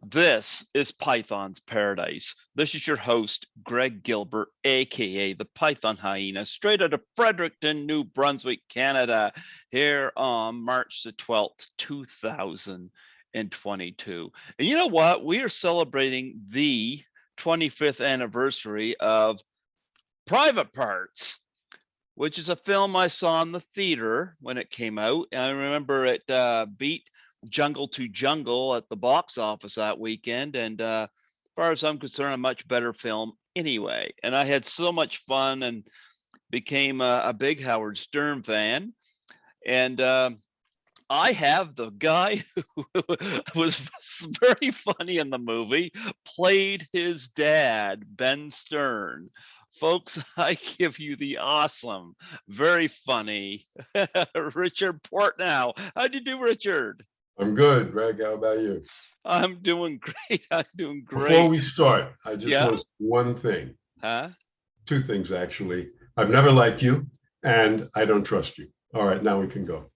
This is Python's Paradise. This is your host, Greg Gilbert, aka the Python Hyena, straight out of Fredericton, New Brunswick, Canada, here on March the 12th, 2022. And you know what? We are celebrating the 25th anniversary of Private Parts, which is a film I saw in the theater when it came out. And I remember it beat Jungle to Jungle at the box office that weekend. And as far as I'm concerned, a much better film anyway. And I had so much fun and became a big Howard Stern fan. And I have the guy who was very funny in the movie, played his dad, Ben Stern. Folks, I give you the awesome, very funny Richard Portnow. How'd you do, Richard? I'm good, Greg. How about you? I'm doing great. I'm doing great. Before we start, I just Yeah? want to say one thing. Huh? Two things, actually. I've never liked you, and I don't trust you. All right, now we can go.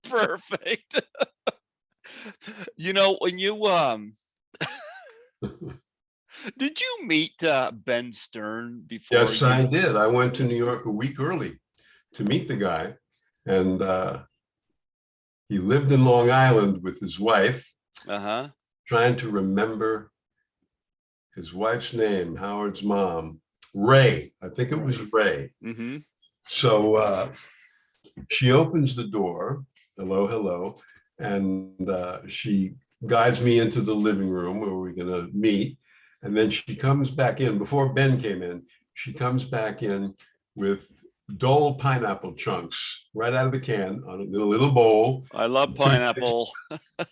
Perfect. You know, when you did you meet Ben Stern before? Yes, I did. I went to New York a week early to meet the guy, and he lived in Long Island with his wife, trying to remember his wife's name, Howard's mom, Ray. I think it was Ray. Mm-hmm. So she opens the door, hello, hello, and she guides me into the living room where we're going to meet. And then she comes back in, before Ben came in, she comes back in with Dole pineapple chunks right out of the can on a little bowl. I love pineapple.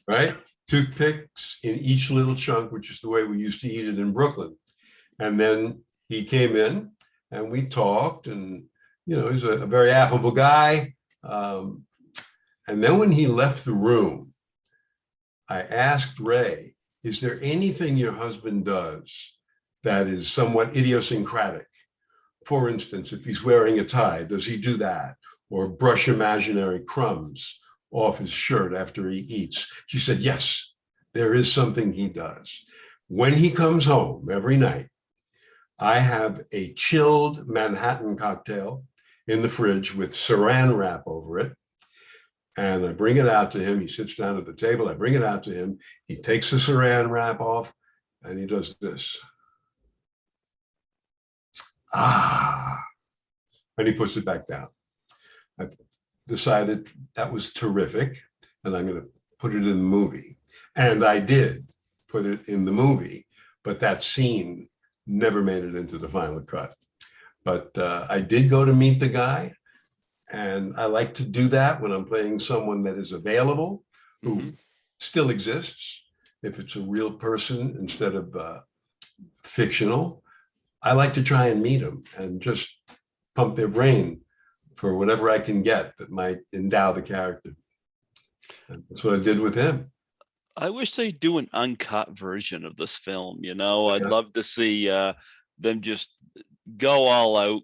Right? Toothpicks in each little chunk, which is the way we used to eat it in Brooklyn. And then he came in and we talked, and, you know, he's a very affable guy. And then when he left the room, I asked Ray, is there anything your husband does that is somewhat idiosyncratic? For instance, if he's wearing a tie, does he do that? Or brush imaginary crumbs off his shirt after he eats? She said, yes, there is something he does. When he comes home every night, I have a chilled Manhattan cocktail in the fridge with saran wrap over it. And I bring it out to him. He sits down at the table. I bring it out to him. He takes the saran wrap off and he does this. Ah, and he puts it back down. I decided that was terrific, and I'm going to put it in the movie. And I did put it in the movie, but that scene never made it into the final cut. But I did go to meet the guy, and I like to do that when I'm playing someone that is available, who still exists. If it's a real person instead of fictional, I like to try and meet them and just pump their brain for whatever I can get that might endow the character. And that's what I did with him. I wish they'd do an uncut version of this film. You know, I'd love to see them just go all out,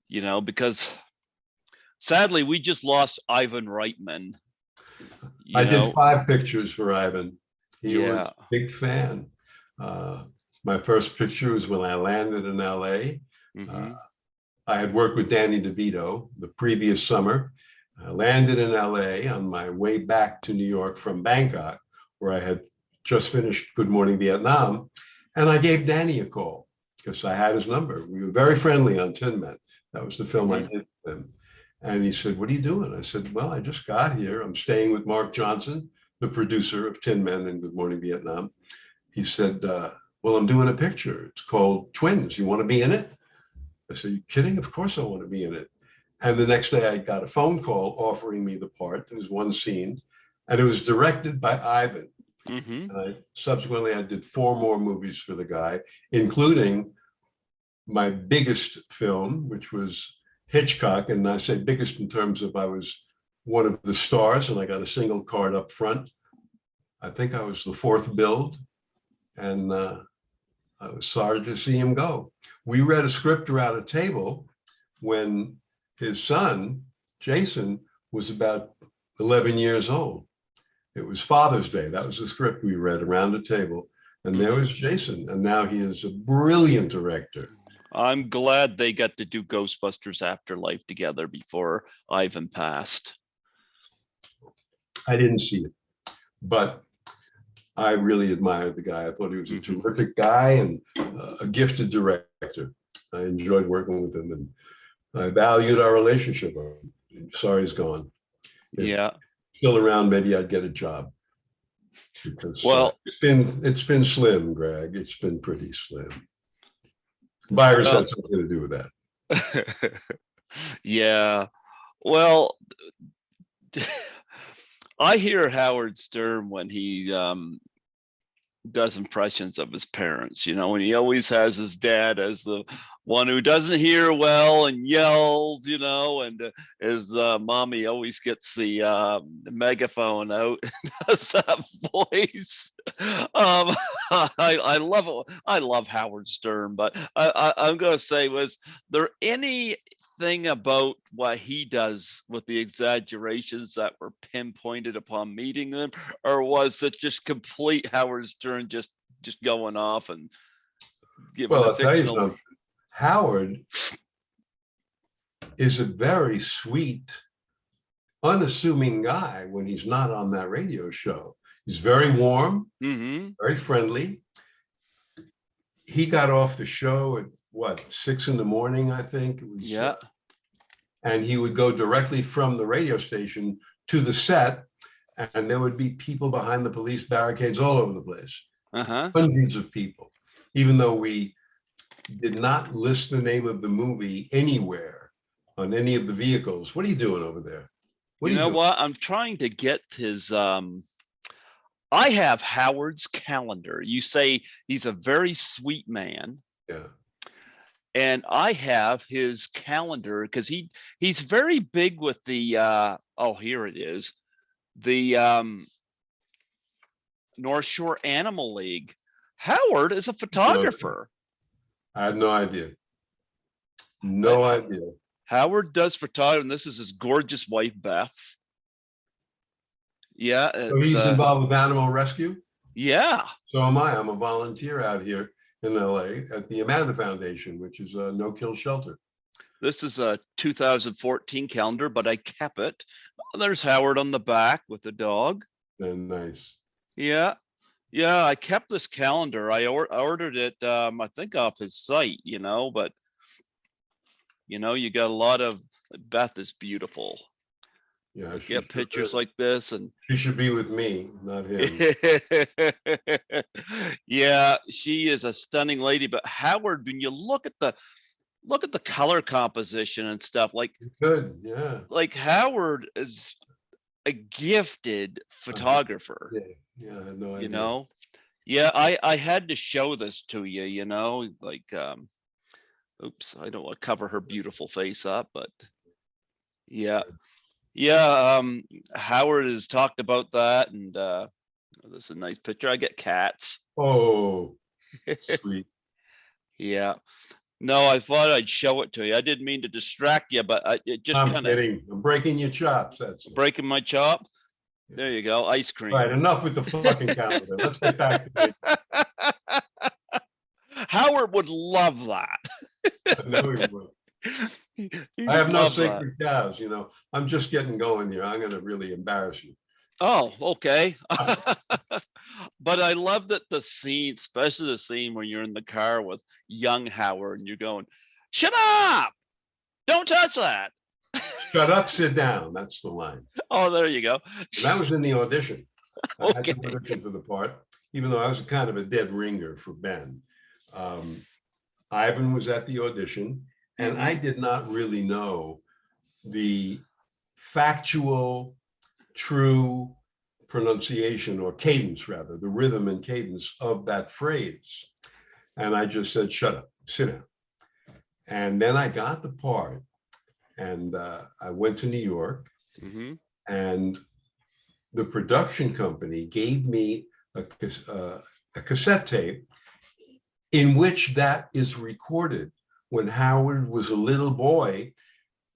you know, because sadly we just lost Ivan Reitman. I did 5 pictures for Ivan. He was a big fan. My first picture was when I landed in LA. I had worked with Danny DeVito the previous summer. I landed in LA on my way back to New York from Bangkok, where I had just finished Good Morning Vietnam. And I gave Danny a call because I had his number. We were very friendly on Tin Men. That was the film I did with him. And he said, what are you doing? I said, well, I just got here. I'm staying with Mark Johnson, the producer of Tin Men and Good Morning Vietnam. He said, well, I'm doing a picture. It's called Twins. You want to be in it? I said, are you kidding? Of course I want to be in it. And the next day I got a phone call offering me the part. There was one scene, and it was directed by Ivan. And subsequently, I did 4 more movies for the guy, including my biggest film, which was Hitchcock. And I say biggest in terms of I was one of the stars, and I got a single card up front. I think I was the 4th build, and I was sorry to see him go. We read a script around a table when his son, Jason, was about 11 years old. It was Father's Day. That was the script we read around the table. And there was Jason. And now he is a brilliant director. I'm glad they got to do Ghostbusters Afterlife together before Ivan passed. I didn't see it, but I really admired the guy. I thought he was a terrific guy and a gifted director. I enjoyed working with him, and I valued our relationship. I'm sorry he's gone. Yeah. Still around, maybe I'd get a job. Because it's been slim, Greg. It's been pretty slim. Virus had something to do with that. Yeah. Well, I hear Howard Stern when he does impressions of his parents, you know, and he always has his dad as the one who doesn't hear well and yells, you know, and his mommy always gets the megaphone out and does that voice. I love it. I love Howard Stern, but I'm going to say, was there anything about what he does with the exaggerations that were pinpointed upon meeting them, or was it just complete Howard Stern just going off and giving I'll tell you something. Howard is a very sweet, unassuming guy when he's not on that radio show. He's very warm, very friendly. He got off the show at what, 6 a.m, I think it was. Yeah. And he would go directly from the radio station to the set, and there would be people behind the police barricades all over the place. Hundreds of people, even though we did not list the name of the movie anywhere on any of the vehicles. What are you doing over there? You know what? I'm trying to get his, I have Howard's calendar. You say he's a very sweet man. Yeah. And I have his calendar because he's very big with the, here it is. The North Shore Animal League. Howard is a photographer. I had no idea. No idea. Howard does photography, and this is his gorgeous wife, Beth. Yeah. So he's involved with animal rescue? Yeah. So am I. I'm a volunteer out here in LA at the Amanda Foundation, which is a no-kill shelter. This is a 2014 calendar, but I kept it. There's Howard on the back with the dog. And nice. Yeah. Yeah, I kept this calendar. I ordered it, I think off his site, you know, but, you know, you got a lot of, Beth is beautiful. Yeah, get pictures like this, and she should be with me, not him. Yeah, she is a stunning lady. But Howard, when you look at the color composition and stuff, like good, yeah, like Howard is a gifted photographer. Yeah, I had no idea. You know, yeah, I had to show this to you. You know, like, oops, I don't want to cover her beautiful face up, but yeah. Yeah, Howard has talked about that, and this is a nice picture. I get cats. Oh, sweet. Yeah. No, I thought I'd show it to you. I didn't mean to distract you, but it just I'm kidding. I'm breaking your chops. That's breaking my chop. There you go. Ice cream. Right. Enough with the fucking calendar. Let's get back to it. Howard would love that. I know he would. I have no sacred cows, you know. I'm just getting going here. I'm going to really embarrass you. Oh, okay. But I love that the scene, especially the scene when you're in the car with young Howard and you're going, "Shut up! Don't touch that." Shut up, sit down. That's the line. Oh, there you go. That was in the audition. I Okay. had to audition for the part, even though I was kind of a dead ringer for Ben. Ivan was at the audition. And I did not really know the factual, true pronunciation, or cadence rather, the rhythm and cadence of that phrase. And I just said, "Shut up, sit down." And then I got the part, and I went to New York, and the production company gave me a cassette tape in which that is recorded. When Howard was a little boy,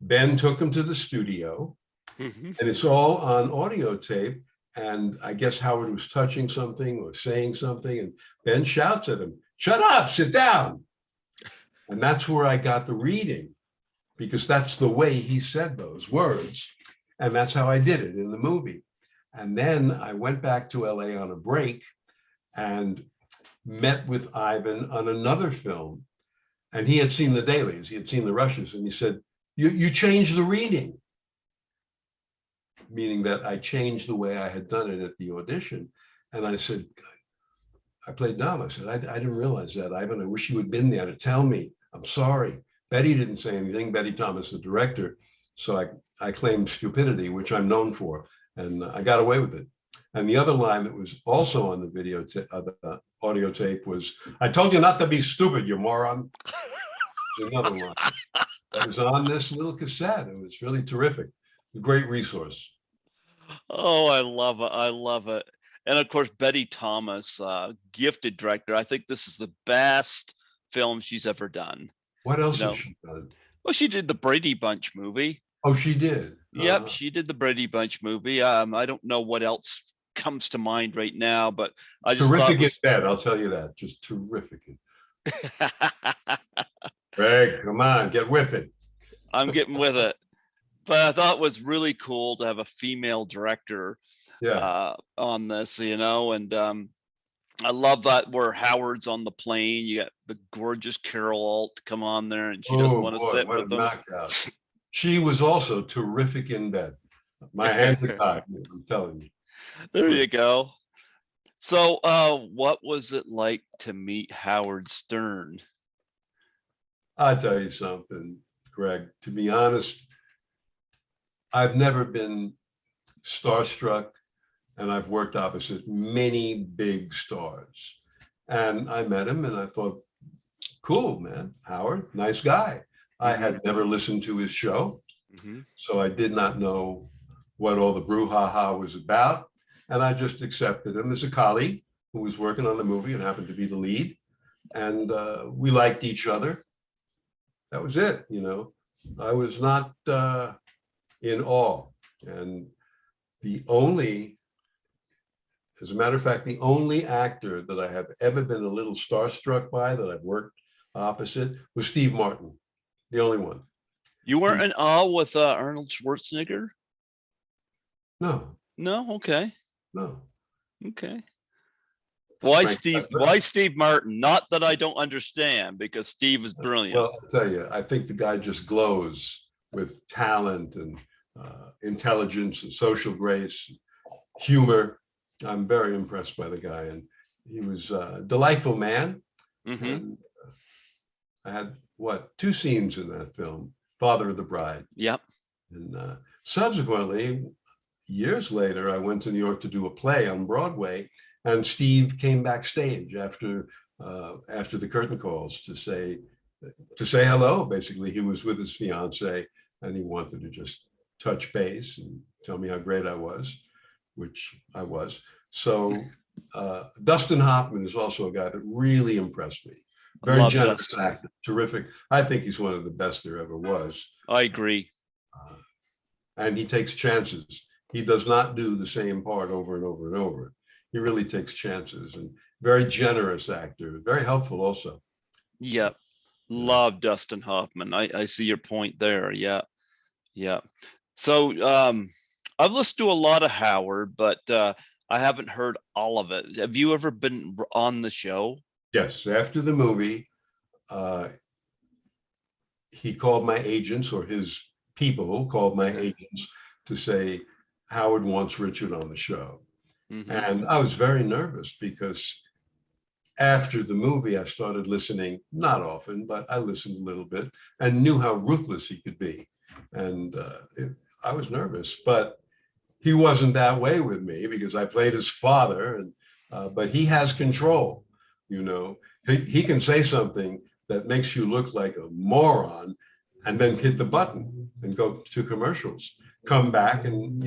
Ben took him to the studio, and it's all on audio tape. And I guess Howard was touching something or saying something, and Ben shouts at him, "Shut up, sit down." And that's where I got the reading, because that's the way he said those words. And that's how I did it in the movie. And then I went back to LA on a break and met with Ivan on another film. And he had seen the dailies, he had seen the rushes, and he said, you changed the reading. Meaning that I changed the way I had done it at the audition. And I said, I played dumb. I said, I didn't realize that, Ivan. I wish you had been there to tell me. I'm sorry. Betty didn't say anything, Betty Thomas, the director. So I claimed stupidity, which I'm known for, and I got away with it. And the other line that was also on the video, the audio tape was, "I told you not to be stupid, you moron." Another line that was on this little cassette. It was really terrific. A great resource. Oh, I love it. I love it. And of course, Betty Thomas, gifted director. I think this is the best film she's ever done. What else has she done? Well, she did the Brady Bunch movie. Oh, she did. Yep, she did the Brady Bunch movie. I don't know what else comes to mind right now, but I just terrific in bed. I'll tell you that. Just terrific. Greg, come on, get with it. I'm getting with it. But I thought it was really cool to have a female director on this, and I love that where Howard's on the plane. You got the gorgeous Carol Alt come on there, and she doesn't want to sit with them. Knockout. She was also terrific in bed. My hands are tied, I'm telling you. There you go. So, what was it like to meet Howard Stern? I'll tell you something, Greg. To be honest, I've never been starstruck, and I've worked opposite many big stars. And I met him and I thought, cool, man, Howard, nice guy. I had never listened to his show, so I did not know what all the brouhaha was about. And I just accepted him as a colleague who was working on the movie and happened to be the lead. And we liked each other. That was it, I was not in awe. And as a matter of fact, the only actor that I have ever been a little starstruck by that I've worked opposite was Steve Martin, the only one. You weren't in awe with Arnold Schwarzenegger? No. No? Okay. No. Okay. Why Steve Martin? Not that I don't understand, because Steve is brilliant. Well, I'll tell you, I think the guy just glows with talent and intelligence and social grace, humor. I'm very impressed by the guy, and he was a delightful man. And, I had two scenes in that film, Father of the Bride. Yep. And subsequently, years later, I went to New York to do a play on Broadway, and Steve came backstage after the curtain calls to say hello. Basically, he was with his fiance, and he wanted to just touch base and tell me how great I was, which I was. So Dustin Hoffman is also a guy that really impressed me. Very generous actor, terrific. I think he's one of the best there ever was. I agree. And he takes chances. He does not do the same part over and over and over. He really takes chances, and very generous actor, very helpful also. Yep. Love Dustin Hoffman. I see your point there. Yeah. Yeah. So I've listened to a lot of Howard, but I haven't heard all of it. Have you ever been on the show? Yes. After the movie, he called my agents, or his people called my agents, to say, Howard wants Richard on the show. And I was very nervous, because after the movie, I started listening, not often, but I listened a little bit and knew how ruthless he could be. And I was nervous, but he wasn't that way with me, because I played his father, and but he has control. He can say something that makes you look like a moron, and then hit the button and go to commercials, come back, and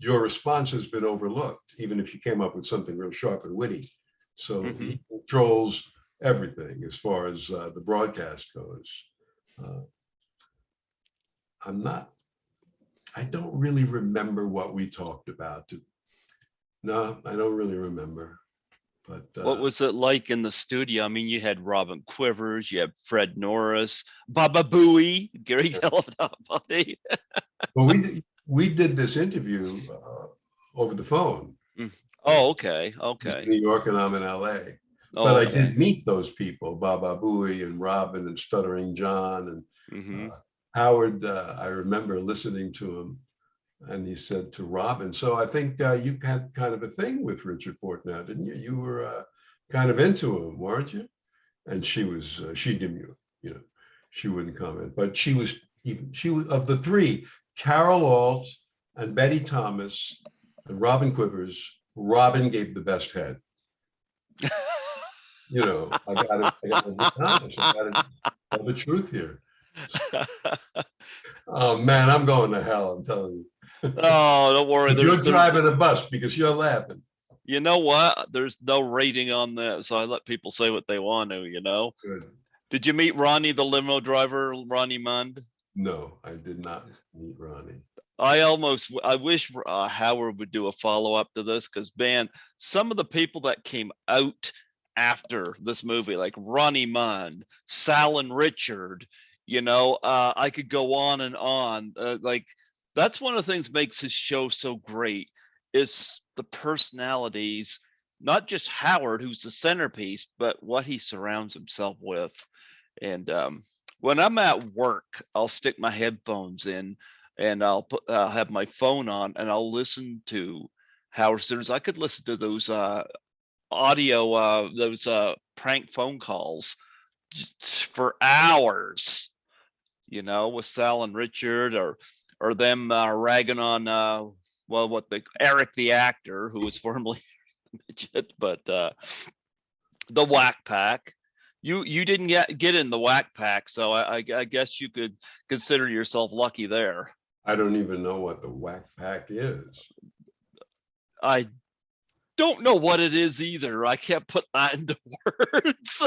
your response has been overlooked, even if you came up with something real sharp and witty. So he controls everything as far as the broadcast goes. I don't really remember what we talked about, No, I don't really remember. But what was it like in the studio? I mean, you had Robin Quivers, you had Fred Norris, Baba Booey, Gary Gilbert. Well, we did this interview over the phone. Oh, okay, He's okay. in New York and I'm in LA. But I did meet those people, Baba Booey and Robin and Stuttering John and Howard. I remember listening to him, and he said to Robin, "So I think you had kind of a thing with Richard Portnow, didn't you? You were kind of into him, weren't you?" And she was, she didn't, she wouldn't comment. But she was of the three, Carol Alt and Betty Thomas and Robin Quivers. Robin gave the best head. I got to be honest. I got to tell the truth here. Oh man, I'm going to hell. I'm telling you. Oh, don't worry. You're driving a bus because you're laughing. You know what? There's no rating on that, so I let people say what they want to. Good. Did you meet Ronnie, the limo driver, Ronnie Mund? No, I did not meet Ronnie. I wish Howard would do a follow-up to this, because man, some of the people that came out after this movie, like Ronnie Mund, Sal and Richard, I could go on and on. Like, that's one of the things that makes his show so great, is the personalities, not just Howard, who's the centerpiece, but what he surrounds himself with. And when I'm at work, I'll stick my headphones in and I'll have my phone on and I'll listen to Howard Stern's. I could listen to those audio, those prank phone calls for hours, with Sal and Richard, or them ragging on Eric the actor, who was formerly midget, but the Whack Pack. You didn't get in the Whack Pack, so I guess you could consider yourself lucky there. I don't even know what the Whack Pack is. I don't know what it is either. I can't put that into words.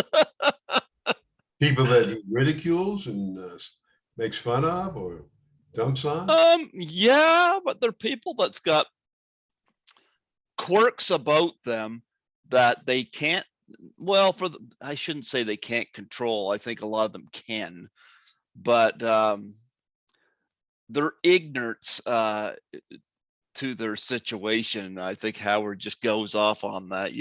People that he ridicules and makes fun of or dumps on? Yeah, but they're people that's got quirks about them that they can't, I shouldn't say they can't control. I think a lot of them can, but their ignorance to their situation. I think Howard just goes off on that,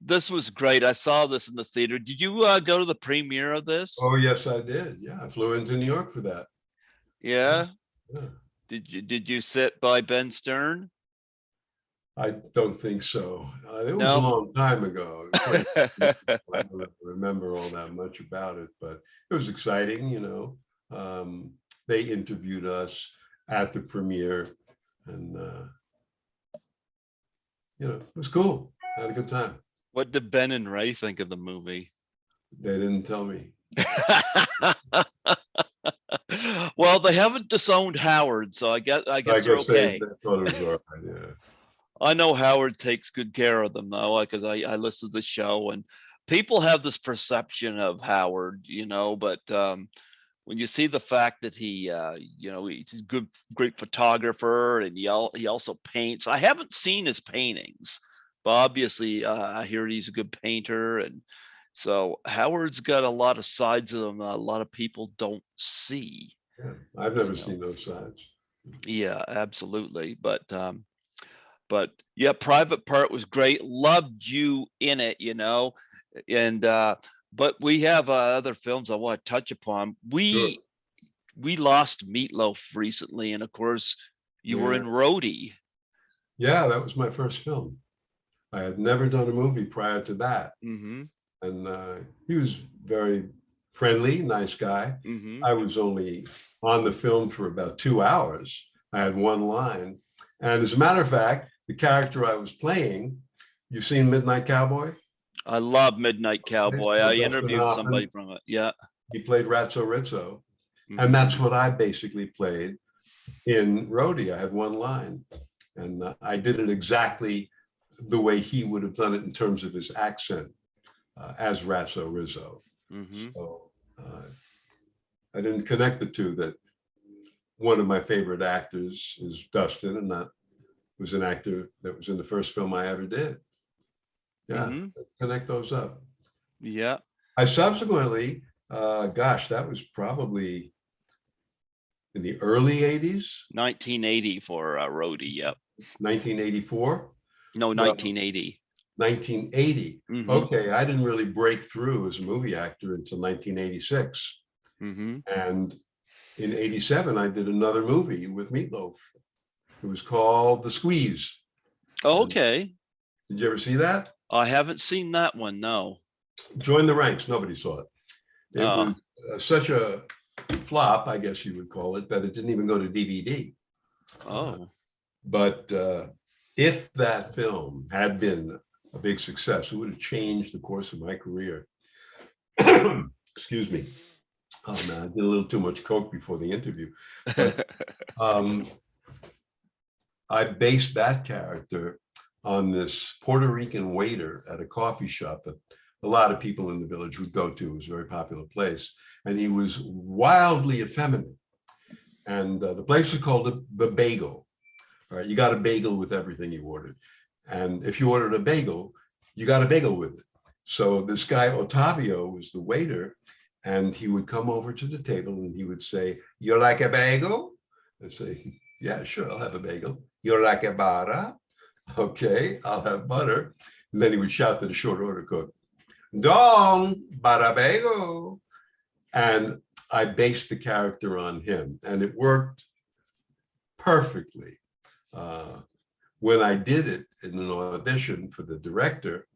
this was great. I saw this in the theater. Did you go to the premiere of this? Oh, yes, I did. Yeah, I flew into New York for that. Yeah. Yeah. Did you sit by Ben Stern? I don't think so. It was a long time ago. I don't remember all that much about it, but it was exciting, They interviewed us at the premiere, and it was cool. I had a good time. What did Ben and Ray think of the movie? They didn't tell me. Well, they haven't disowned Howard, so I guess they're okay. They thought it was all right, yeah. I know Howard takes good care of them, though, because I listen to the show, and people have this perception of Howard, but when you see the fact that he, he's a great photographer, and he also paints. I haven't seen his paintings, but obviously I hear he's a good painter, and so Howard's got a lot of sides of him that a lot of people don't see. Yeah, I've never seen those sides. Yeah, absolutely. But yeah, Private Part was great. Loved you in it, and but we have other films I want to touch upon. We lost Meatloaf recently, and of course you were in Roadie. Yeah, that was my first film. I had never done a movie prior to that. And he was very friendly, nice guy. I was only on the film for about 2 hours. I had one line. And as a matter of fact, the character I was playing, you've seen Midnight Cowboy? I love Midnight Cowboy. I interviewed somebody from it. Yeah. He played Ratso Rizzo. And that's what I basically played in Roadie. I had one line. And I did it exactly the way he would have done it in terms of his accent. As Ratso Rizzo. So I didn't connect the two, that one of my favorite actors is Dustin, and that was an actor that was in the first film I ever did. Yeah, connect those up. Yeah. I subsequently, gosh, that was probably in the early 80s. 1980 for Rhodey, yep. 1984? No, 1980. 1980. Okay, I didn't really break through as a movie actor until 1986. And in 87, I did another movie with Meatloaf. It was called The Squeeze. Oh, okay. Did you ever see that? I haven't seen that one, no. Join the ranks. Nobody saw it. It was such a flop, I guess you would call it, that it didn't even go to DVD. But if that film had been a big success, it would have changed the course of my career. Excuse me. Oh man, I did a little too much coke before the interview. But I based that character on this Puerto Rican waiter at a coffee shop that a lot of people in the village would go to. It was a very popular place. And he was wildly effeminate. And the place was called the Bagel. All right, you got a bagel with everything you ordered. And if you ordered a bagel, you got a bagel with it. So this guy, Otavio, was the waiter. And he would come over to the table and he would say, "You like a bagel?" I'd say, "Yeah, sure, I'll have a bagel." "You like a butter?" "Okay, I'll have butter." And then he would shout to the short order cook, "Don, butter bagel." And I based the character on him, and it worked perfectly. When I did it in an audition for the director,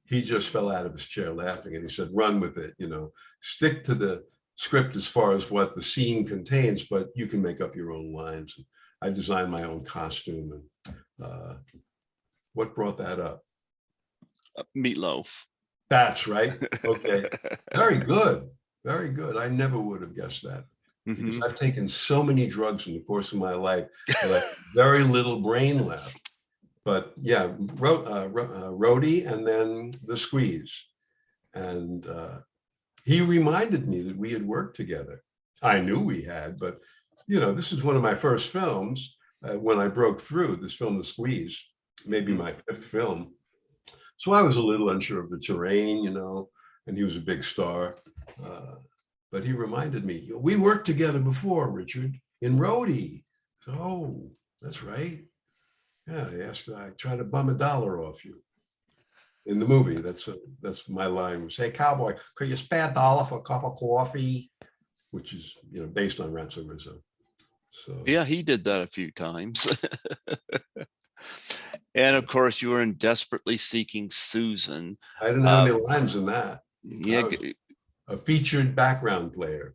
he just fell out of his chair laughing, and he said, "Run with it, stick to the script as far as what the scene contains, but you can make up your own lines." And I designed my own costume. And what brought that up? Meatloaf. That's right. Okay. Very good. Very good. I never would have guessed that, because I've taken so many drugs in the course of my life that I have very little brain left. But yeah, Rhodey and then The Squeeze. And he reminded me that we had worked together. I knew we had, but this is one of my first films when I broke through, this film, The Squeeze, maybe my fifth film. So I was a little unsure of the terrain, and he was a big star. But he reminded me, "We worked together before, Richard, in Rhodey." So, "Oh, that's right. Yeah, I tried to bum $1 off you." In the movie, that's my line was, "Hey, cowboy, could you spare $1 for a cup of coffee?" Which is, based on Ransom Rizzo. So yeah, he did that a few times. And of course, you were in Desperately Seeking Susan. I didn't have any lines in that. Yeah, a featured background player.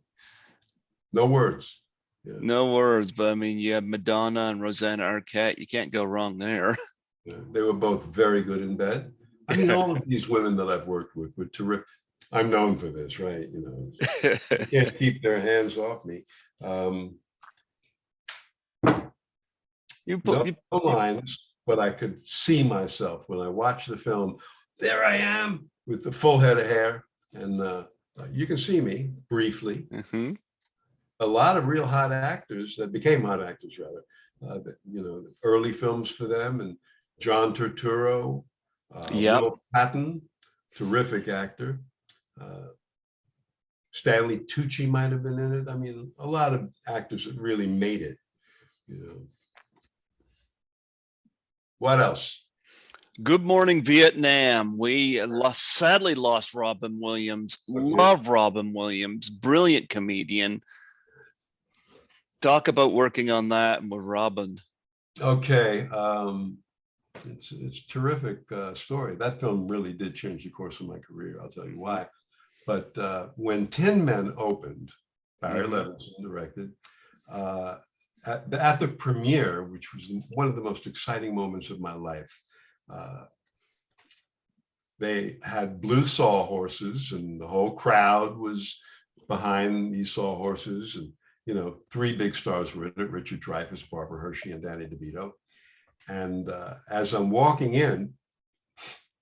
No words. Yeah. No words, but I mean, you have Madonna and Rosanna Arquette. You can't go wrong there. Yeah, they were both very good in bed. I mean, all of these women that I've worked with were terrific. I'm known for this, right? You can't keep their hands off me. No lines, but I could see myself when I watched the film. There I am with the full head of hair, and you can see me briefly. A lot of real hot actors that became hot actors, rather. Early films for them, and John Turturro, Will Patton, terrific actor. Stanley Tucci might have been in it. I mean, a lot of actors that really made it. What else? Good Morning Vietnam. We sadly lost Robin Williams. Love Robin Williams, brilliant comedian. Talk about working on that with Robin. Okay, it's a terrific story. That film really did change the course of my career. I'll tell you why. But when Tin Men opened, Barry Levinson directed, at the premiere, which was one of the most exciting moments of my life, they had blue sawhorses, and the whole crowd was behind these sawhorses, and 3 big stars were in it: Richard Dreyfuss, Barbara Hershey, and Danny DeVito. And as I'm walking in,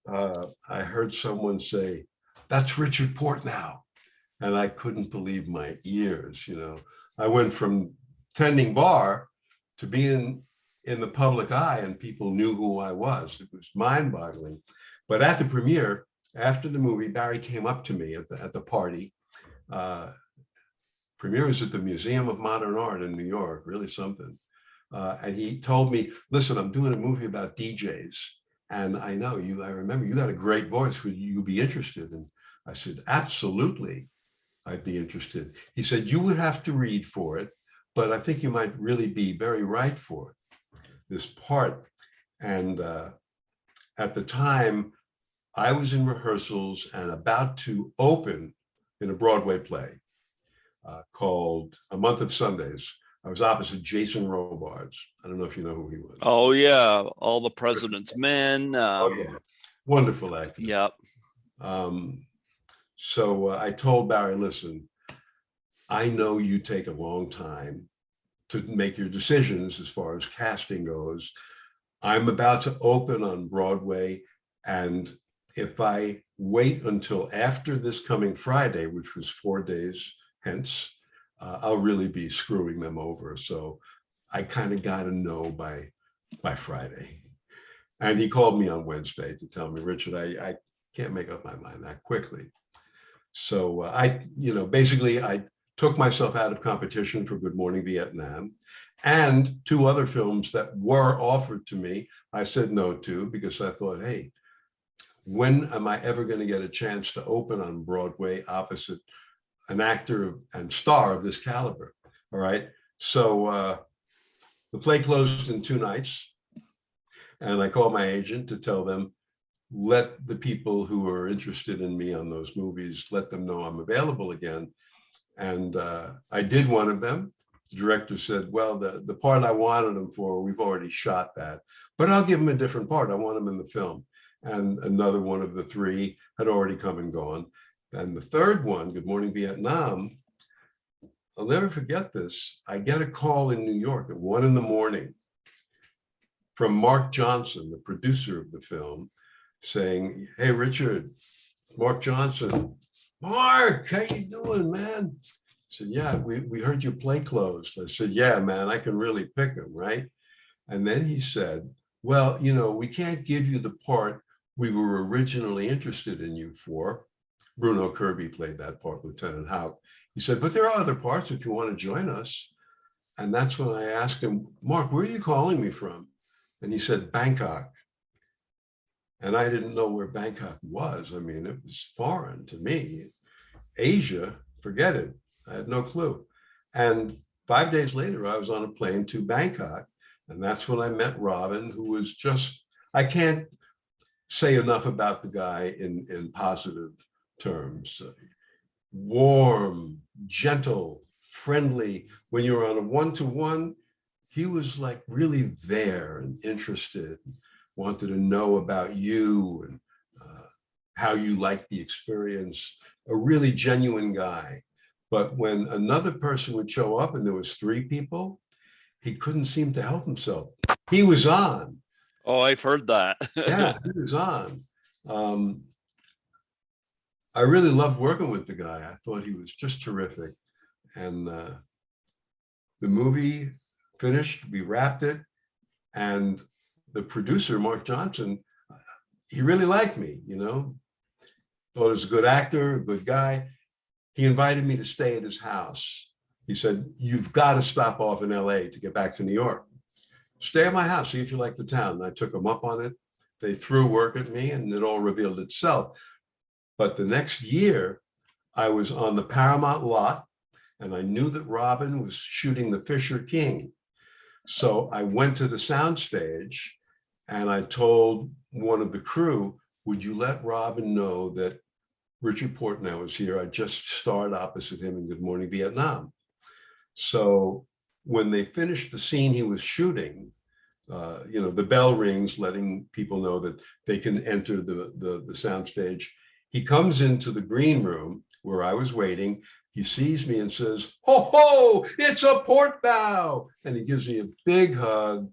I heard someone say, "That's Richard Portnow." And I couldn't believe my ears. I went from tending bar to be in the public eye, and people knew who I was. It was mind-boggling. But at the premiere, after the movie, Barry came up to me at the party. Premiere was at the Museum of Modern Art in New York, really something. And he told me, listen, I'm doing a movie about DJs. And I know you, I remember you got a great voice. Would you be interested? And I said, absolutely, I'd be interested. He said, you would have to read for it, but I think you might really be very right for it, this part. And at the time, I was in rehearsals and about to open in a Broadway play called A Month of Sundays. I was opposite Jason Robards. I don't know if you know who he was. Oh yeah, All the President's Men. Oh yeah, wonderful actor. Yep. So I told Barry, listen, I know you take a long time to make your decisions as far as casting goes. I'm about to open on Broadway, and if I wait until after this coming Friday, which was 4 days hence, I'll really be screwing them over. So I kind of got to know by Friday. And he called me on Wednesday to tell me, Richard, I can't make up my mind that quickly. So basically I took myself out of competition for Good Morning Vietnam, and 2 other films that were offered to me, I said no to, because I thought, hey, when am I ever going to get a chance to open on Broadway opposite an actor and star of this caliber? All right. So the play closed in 2 nights. And I called my agent to tell them, let the people who are interested in me on those movies, let them know I'm available again. And I did one of them. The director said, well, the part I wanted him for, we've already shot that, but I'll give him a different part. I want him in the film. And another one of the 3 had already come and gone. And the third one, Good Morning Vietnam, I'll never forget this. I get a call in New York at 1 a.m. from Mark Johnson, the producer of the film, saying, hey, Richard, Mark Johnson. Mark, how you doing, man? I said, yeah, we heard your play closed. I said, yeah, man, I can really pick him, right? And then he said, well, we can't give you the part we were originally interested in you for. Bruno Kirby played that part, Lieutenant Houck. He said, but there are other parts if you want to join us. And that's when I asked him, Mark, where are you calling me from? And he said, Bangkok. And I didn't know where Bangkok was. I mean, it was foreign to me. Asia, forget it. I had no clue. And 5 days later, I was on a plane to Bangkok. And that's when I met Robin, who was just, I can't say enough about the guy in positive terms. Warm, gentle, friendly. When you're on a one-to-one, he was like really there and interested, wanted to know about you and how you liked the experience. A really genuine guy. But when another person would show up and there was 3 people, he couldn't seem to help himself. He was on. Oh, I've heard that. Yeah, he was on. I really loved working with the guy. I thought he was just terrific. And the movie finished, we wrapped it. And the producer, Mark Johnson, he really liked me, thought I was a good actor, a good guy. He invited me to stay at his house. He said, you've got to stop off in LA to get back to New York. Stay at my house, see if you like the town. And I took them up on it. They threw work at me and it all revealed itself. But the next year, I was on the Paramount lot and I knew that Robin was shooting The Fisher King. So I went to the soundstage and I told one of the crew, would you let Robin know that Richard Portnow is here? I just starred opposite him in Good Morning Vietnam. So when they finished the scene he was shooting, the bell rings, letting people know that they can enter the soundstage. He comes into the green room where I was waiting. He sees me and says, ho, ho, it's a Portnow. And he gives me a big hug.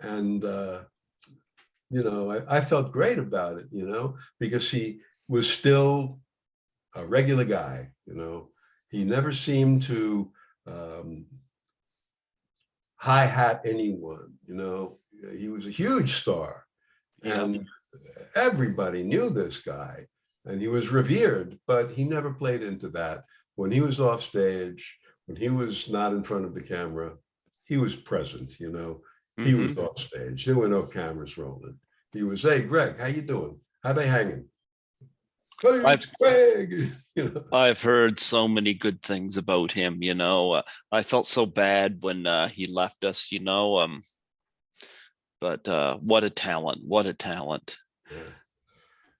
And, I felt great about it, because he was still a regular guy, He never seemed to hi-hat anyone, he was a huge star. And everybody knew this guy, and he was revered, but he never played into that. When he was off stage, when he was not in front of the camera, he was present, He was off stage. There were no cameras rolling. He was, hey, Greg, how you doing? How they hanging? Hey, it's Greg. I've heard so many good things about him, I felt so bad when he left us, but what a talent, what a talent. Yeah.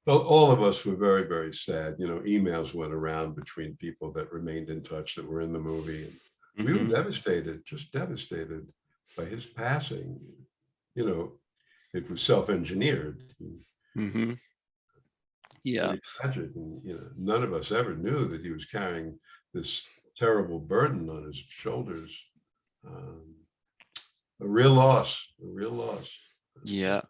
Well, all of us were very, very sad. Emails went around between people that remained in touch that were in the movie. And we were devastated, just devastated by his passing. It was self-engineered. Yeah. Tragic. And, none of us ever knew that he was carrying this terrible burden on his shoulders. A real loss, a real loss. Yeah.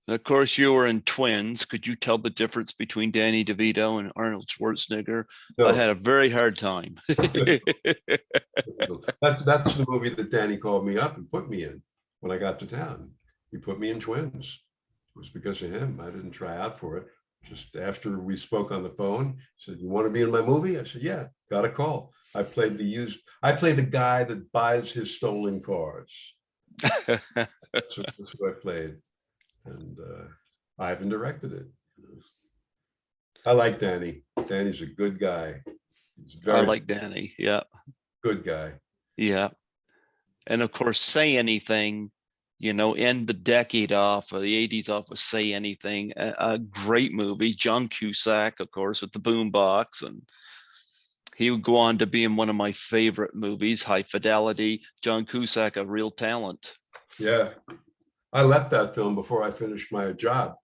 And of course, you were in Twins. Could you tell the difference between Danny DeVito and Arnold Schwarzenegger? No. I had a very hard time. That's the movie that Danny called me up and put me in when I got to town. He put me in Twins. It was because of him. I didn't try out for it. Just after we spoke on the phone, he said, "You want to be in my movie?" I said, "Yeah." Got a call. I played the guy that buys his stolen cars. That's what I played. And Ivan directed it. I like Danny. Danny's a good guy. I like Danny. Yeah. Good guy. Yeah. And of course, Say Anything, end the decade off, or the 80s off with Say Anything. A great movie. John Cusack, of course, with the boombox. And he would go on to be in one of my favorite movies, High Fidelity. John Cusack, a real talent. Yeah. I left that film before I finished my job.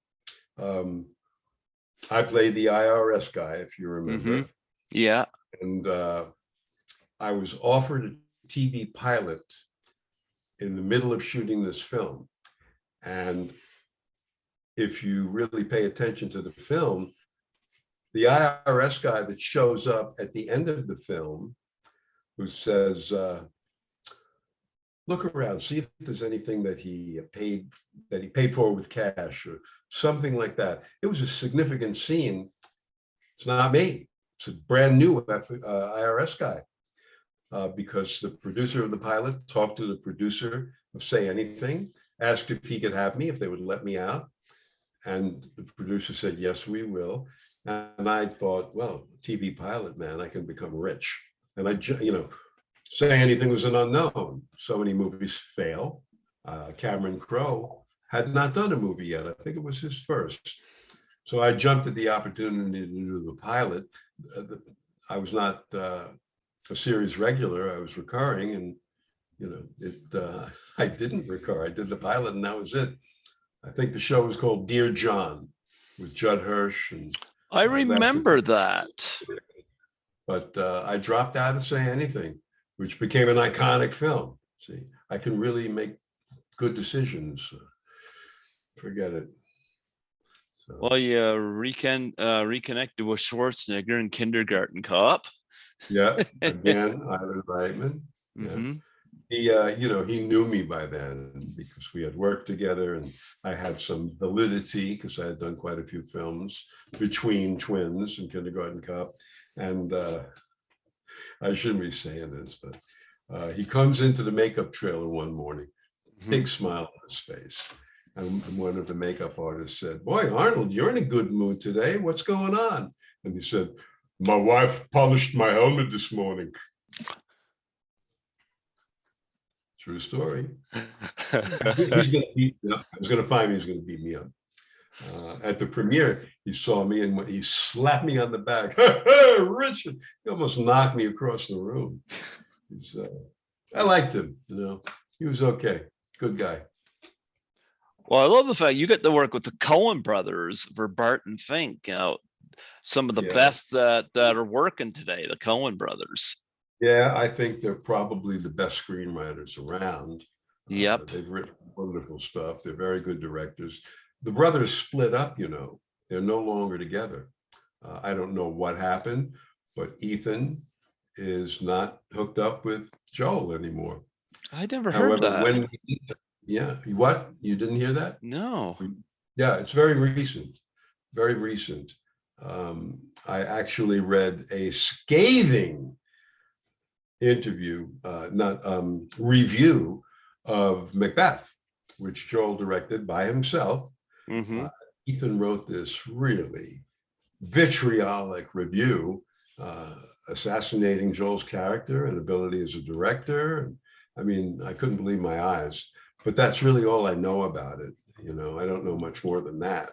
I played the IRS guy, if you remember. Yeah. And I was offered a TV pilot in the middle of shooting this film. And if you really pay attention to the film, the IRS guy that shows up at the end of the film, who says, look around, see if there's anything that he paid for with cash or something like that. It was a significant scene. It's not me. It's a brand new IRS guy, because the producer of the pilot talked to the producer of Say Anything, asked if he could have me, if they would let me out. And the producer said, yes, we will. And I thought, well, TV pilot, man, I can become rich. And Say Anything was an unknown. So many movies fail. Cameron Crowe had not done a movie yet. I think it was his first. So I jumped at the opportunity to do the pilot. I was not a series regular. I was recurring, and I didn't recur. I did the pilot, and that was it. I think the show was called Dear John with Judd Hirsch. And I remember that. But I dropped out of Say Anything, which became an iconic film. See, I can really make good decisions. Forget it. So. Well, you reconnected with Schwarzenegger in Kindergarten Cop. Yeah, again, Ivan Reitman. Yeah. He knew me by then because we had worked together, and I had some validity because I had done quite a few films between Twins and Kindergarten Cop. And I shouldn't be saying this, but he comes into the makeup trailer one morning, big smile on his face. And one of the makeup artists said, "Boy, Arnold, you're in a good mood today. What's going on?" And he said, "My wife polished my helmet this morning." True story. He's going to beat me up. He was going to find me. He's going to beat me up. At the premiere, he saw me and he slapped me on the back. "Hey, Richard!" He almost knocked me across the room. I liked him. He was okay. Good guy. Well, I love the fact you get to work with the Coen Brothers for Bart and Fink. Some of the best that are working today, the Coen Brothers. Yeah, I think they're probably the best screenwriters around. Yep. They've written wonderful stuff. They're very good directors. The brothers split up, they're no longer together. I don't know what happened, but Ethan is not hooked up with Joel anymore. I never heard However, that. yeah, what? You didn't hear that? No. Yeah, it's very recent, very recent. I actually read a scathing interview, not review of Macbeth, which Joel directed by himself. Mm-hmm. Ethan wrote this really vitriolic review, assassinating Joel's character and ability as a director. And I mean, I couldn't believe my eyes, but that's really all I know about it. You know, I don't know much more than that.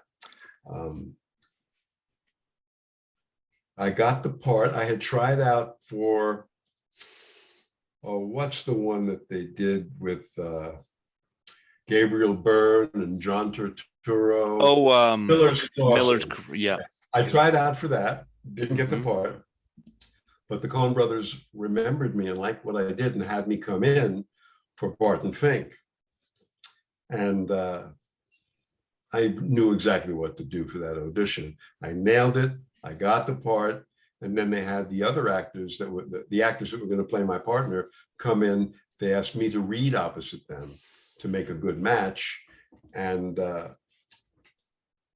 I got the part. I had tried out for, oh, what's the one that they did with Gabriel Byrne and John Turturro? Oh, Miller's Miller's, Crossing. yeah. I tried out for that, didn't get the Mhm. part, but the Coen Brothers remembered me and liked what I did and had me come in for Barton Fink. And I knew exactly what to do for that audition. I nailed it. I got the part. And then they had the other actors that were the actors that were going to play my partner come in. They asked me to read opposite them to make a good match. And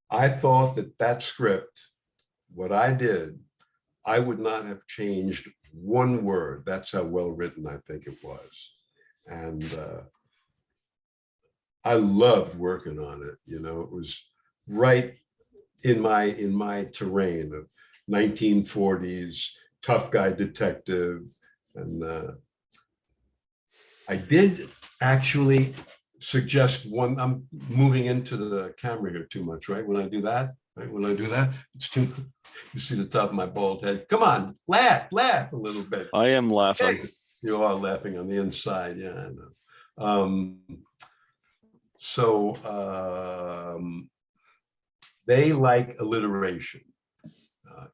I thought that script, what I did, I would not have changed one word. That's how well written I think it was. And I loved working on it. You know, it was right in my terrain of 1940s tough guy detective. And I did actually suggest one. I'm moving into the camera here too much, right? When I do that, it's too, you see the top of my bald head. Come on, laugh a little bit. I am laughing. Hey, you are laughing on the inside. Yeah, I know. So they like alliteration.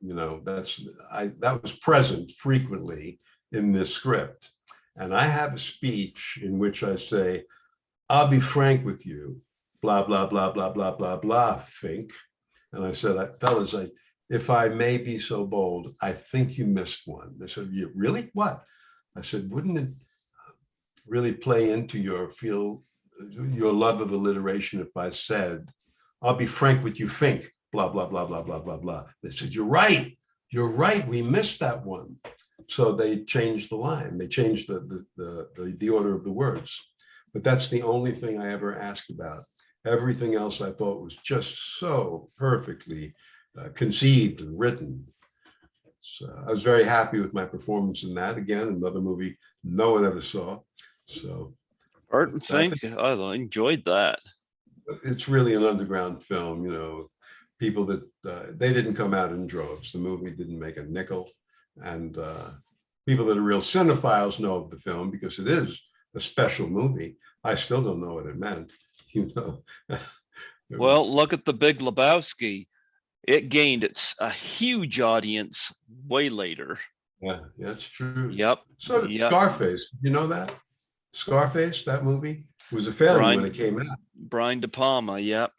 You know, that was present frequently in this script. And I have a speech in which I say, I'll be frank with you, blah, blah, blah, blah, blah, blah, blah, Fink. And I said, fellas, if I may be so bold, I think you missed one. They said, you really? What? I said, wouldn't it really play into your love of alliteration if I said, I'll be frank with you, Fink, blah, blah, blah, blah, blah, blah, blah. They said, you're right. We missed that one. So they changed the line. They changed the order of the words. But that's the only thing I ever asked about. Everything else I thought was just so perfectly conceived and written. So I was very happy with my performance in that. Again, another movie no one ever saw. So Barton Fink, I enjoyed that. It's really an underground film, you know, people that they didn't come out in droves. The movie didn't make a nickel. And people that are real cinephiles know of the film because it is a special movie. I still don't know what it meant, you know. Well, look at The Big Lebowski. It gained a huge audience way later. Yeah, that's true. Yep. So did Scarface. You know that? Scarface, that movie was a failure when it came out. Brian De Palma, yep.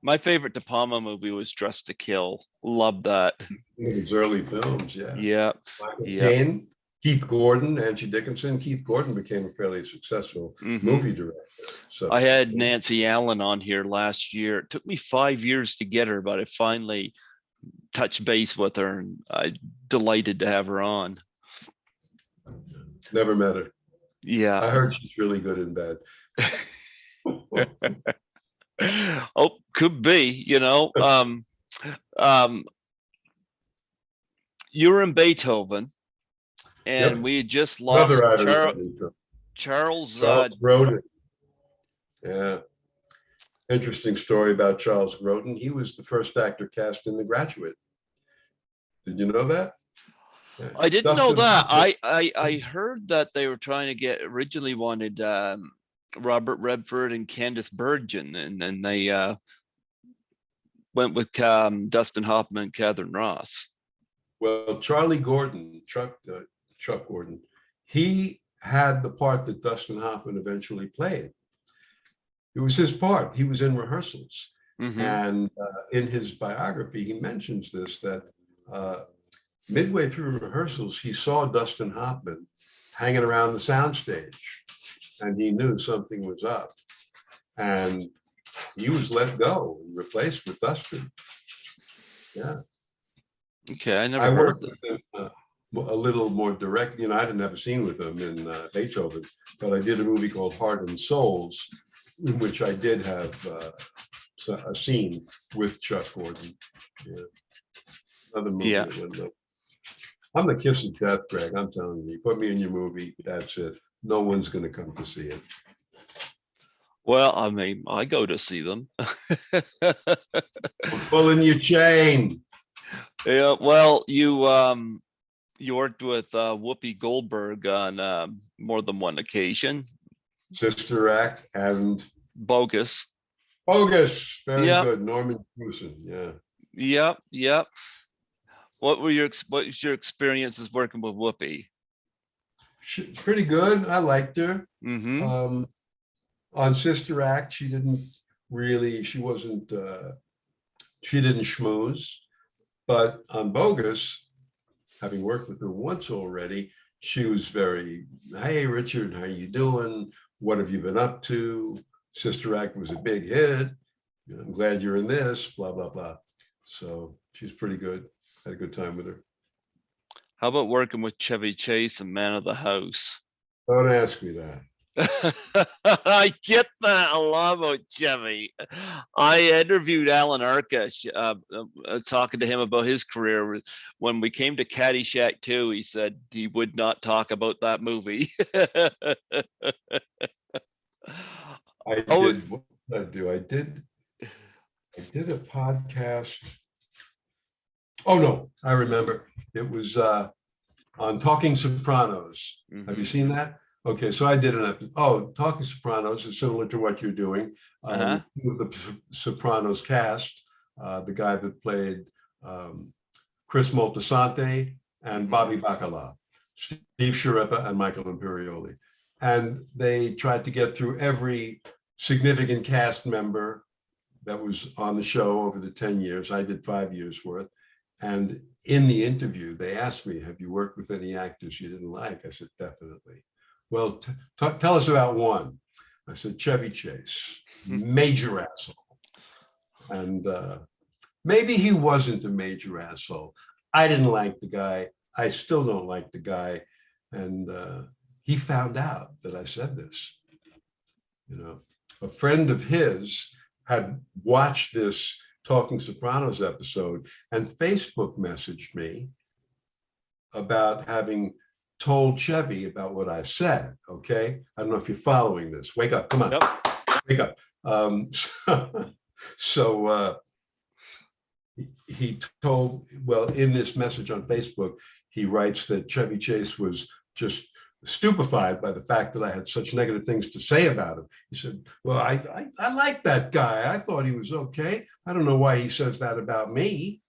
My favorite De Palma movie was Dressed to Kill. Loved that. One of his early films, yeah. Yep. Caine, Keith Gordon, Angie Dickinson. Keith Gordon became a fairly successful movie director. So I had Nancy Allen on here last year. It took me 5 years to get her, but I finally touched base with her, and I'm delighted to have her on. Never met her. Yeah. I heard she's really good in bed. Oh, could be, you know. You were in Beethoven, and we just lost Charles Grodin. Yeah. Interesting story about Charles Grodin. He was the first actor cast in The Graduate. Did you know that? Yeah. I didn't know that. I heard that they were trying to originally wanted Robert Redford and Candice Bergen, and then they went with Dustin Hoffman and Catherine Ross. Well, Charlie Gordon, Chuck Gordon, he had the part that Dustin Hoffman eventually played. It was his part. He was in rehearsals. And in his biography, he mentions this, that midway through rehearsals, he saw Dustin Hoffman hanging around the soundstage. and he knew something was up. And he was let go and replaced with Dustin. Yeah. Okay, I never I heard worked that. with him a little more direct. I didn't have a scene with him in Beethoven, but I did a movie called Heart and Souls, in which I did have a scene with Chuck Gordon. Yeah. Another movie Yeah. that went up. I'm the kiss of death, Greg. I'm telling you. Put me in your movie. That's it. No one's going to come to see it. Well, I mean, I go to see them. We're pulling your chain. Yeah. Well, you worked with Whoopi Goldberg on more than one occasion. Sister Act and Bogus. Bogus. Very Yep. good. Norman Jewison. Yeah. Yep. What was your experiences working with Whoopi? Pretty good. I liked her. Mm-hmm. On Sister Act, she didn't schmooze. But on Bogus, having worked with her once already, she was very, hey, Richard, how you doing? What have you been up to? Sister Act was a big hit. I'm glad you're in this, blah, blah, blah. So she's pretty good. Had a good time with her. How about working with Chevy Chase and Man of the House? Don't ask me that. I get that a lot about Chevy. I interviewed Alan Arkush, talking to him about his career. When we came to Caddyshack 2, he said he would not talk about that movie. What did I do? I did a podcast. Oh no, I remember. It was on Talking Sopranos. Mm-hmm. Have you seen that? Okay, so I did an episode. Oh, Talking Sopranos is similar to what you're doing. The Sopranos cast, the guy that played Chris Moltisanti and Bobby Bacala, Steve Sciarretta and Michael Imperioli. And they tried to get through every significant cast member that was on the show over the 10 years. I did 5 years worth. And in the interview, they asked me, have you worked with any actors you didn't like? I said, definitely. Well, tell us about one. I said, Chevy Chase, major asshole. And maybe he wasn't a major asshole. I didn't like the guy. I still don't like the guy. And he found out that I said this. A friend of his had watched this Talking Sopranos episode and Facebook messaged me about having told Chevy about what I said. Okay. I don't know if you're following this. Wake up. Come on. Yep. Wake up. He told, well, in this message on Facebook, he writes that Chevy Chase was just stupefied by the fact that I had such negative things to say about him. He said, well, I like that guy. I thought he was okay. I don't know why he says that about me.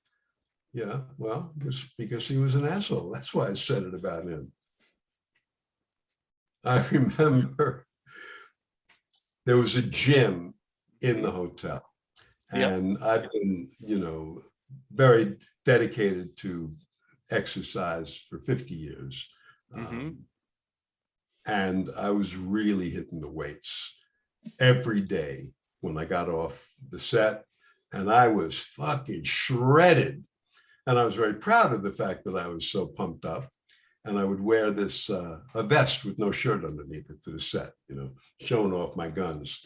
Yeah, well, because he was an asshole. That's why I said it about him. I remember there was a gym in the hotel. And yep. I've been, very dedicated to exercise for 50 years. Mm-hmm. And I was really hitting the weights every day when I got off the set. And I was fucking shredded. And I was very proud of the fact that I was so pumped up. And I would wear this, a vest with no shirt underneath it to the set, showing off my guns.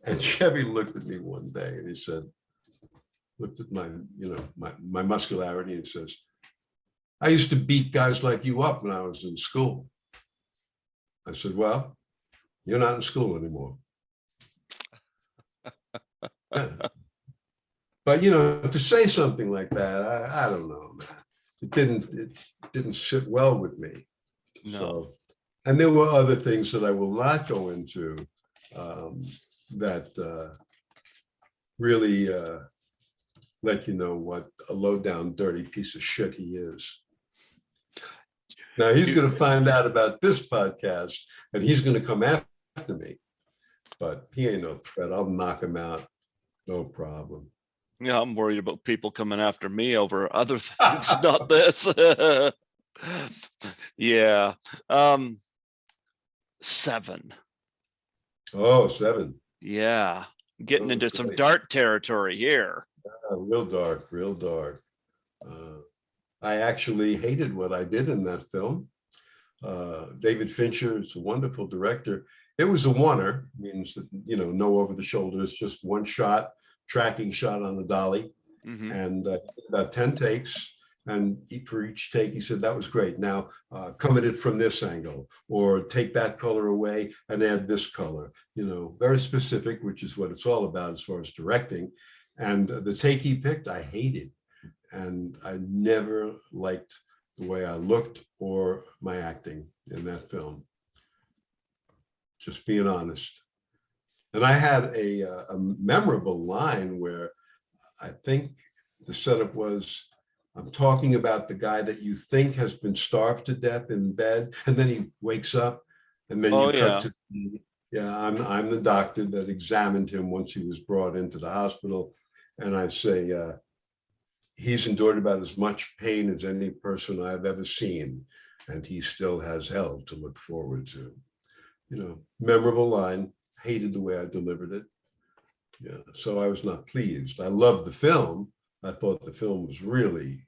And Chevy looked at me one day and he said, looked at my, my muscularity and says, I used to beat guys like you up when I was in school. I said, well, you're not in school anymore. Yeah. But, to say something like that, I don't know, man. It didn't sit well with me. No. So, and there were other things that I will not go into that really let you know what a low down, dirty piece of shit he is. Now he's going to find out about this podcast and he's going to come after me, but he ain't no threat. I'll knock him out. No problem. Yeah, I'm worried about people coming after me over other things, not this. Yeah. 7. Oh, 7. Yeah, getting That was into some great. dark territory here. Real dark, real dark. Uh, I actually hated what I did in that film. David Fincher is a wonderful director. It was a oneer, means that, no over the shoulders, just one shot, tracking shot on the dolly, Mm-hmm. and about 10 takes. And for each take, he said, that was great. Now come at it from this angle, or take that color away and add this color, very specific, which is what it's all about as far as directing. And the take he picked, I hated. And I never liked the way I looked or my acting in that film. Just being honest. And I had a memorable line where I think the setup was, I'm talking about the guy that you think has been starved to death in bed, and then he wakes up, and then you cut to, I'm the doctor that examined him once he was brought into the hospital. And I say, he's endured about as much pain as any person I've ever seen, and he still has hell to look forward to. Memorable line. Hated the way I delivered it. Yeah, so I was not pleased. I loved the film. I thought the film was really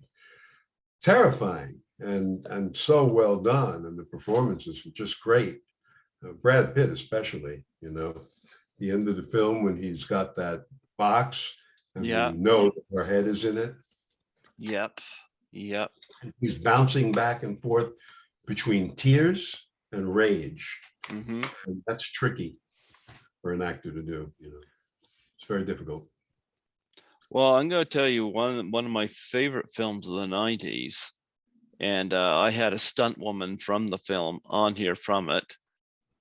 terrifying and so well done, and the performances were just great. Brad Pitt, especially. The end of the film when he's got that box, and Yeah. that her head is in it. Yep. He's bouncing back and forth between tears and rage. Mm-hmm. And that's tricky for an actor to do. It's very difficult. Well, I'm going to tell you one of my favorite films of the 90s, and I had a stunt woman from the film on here from it.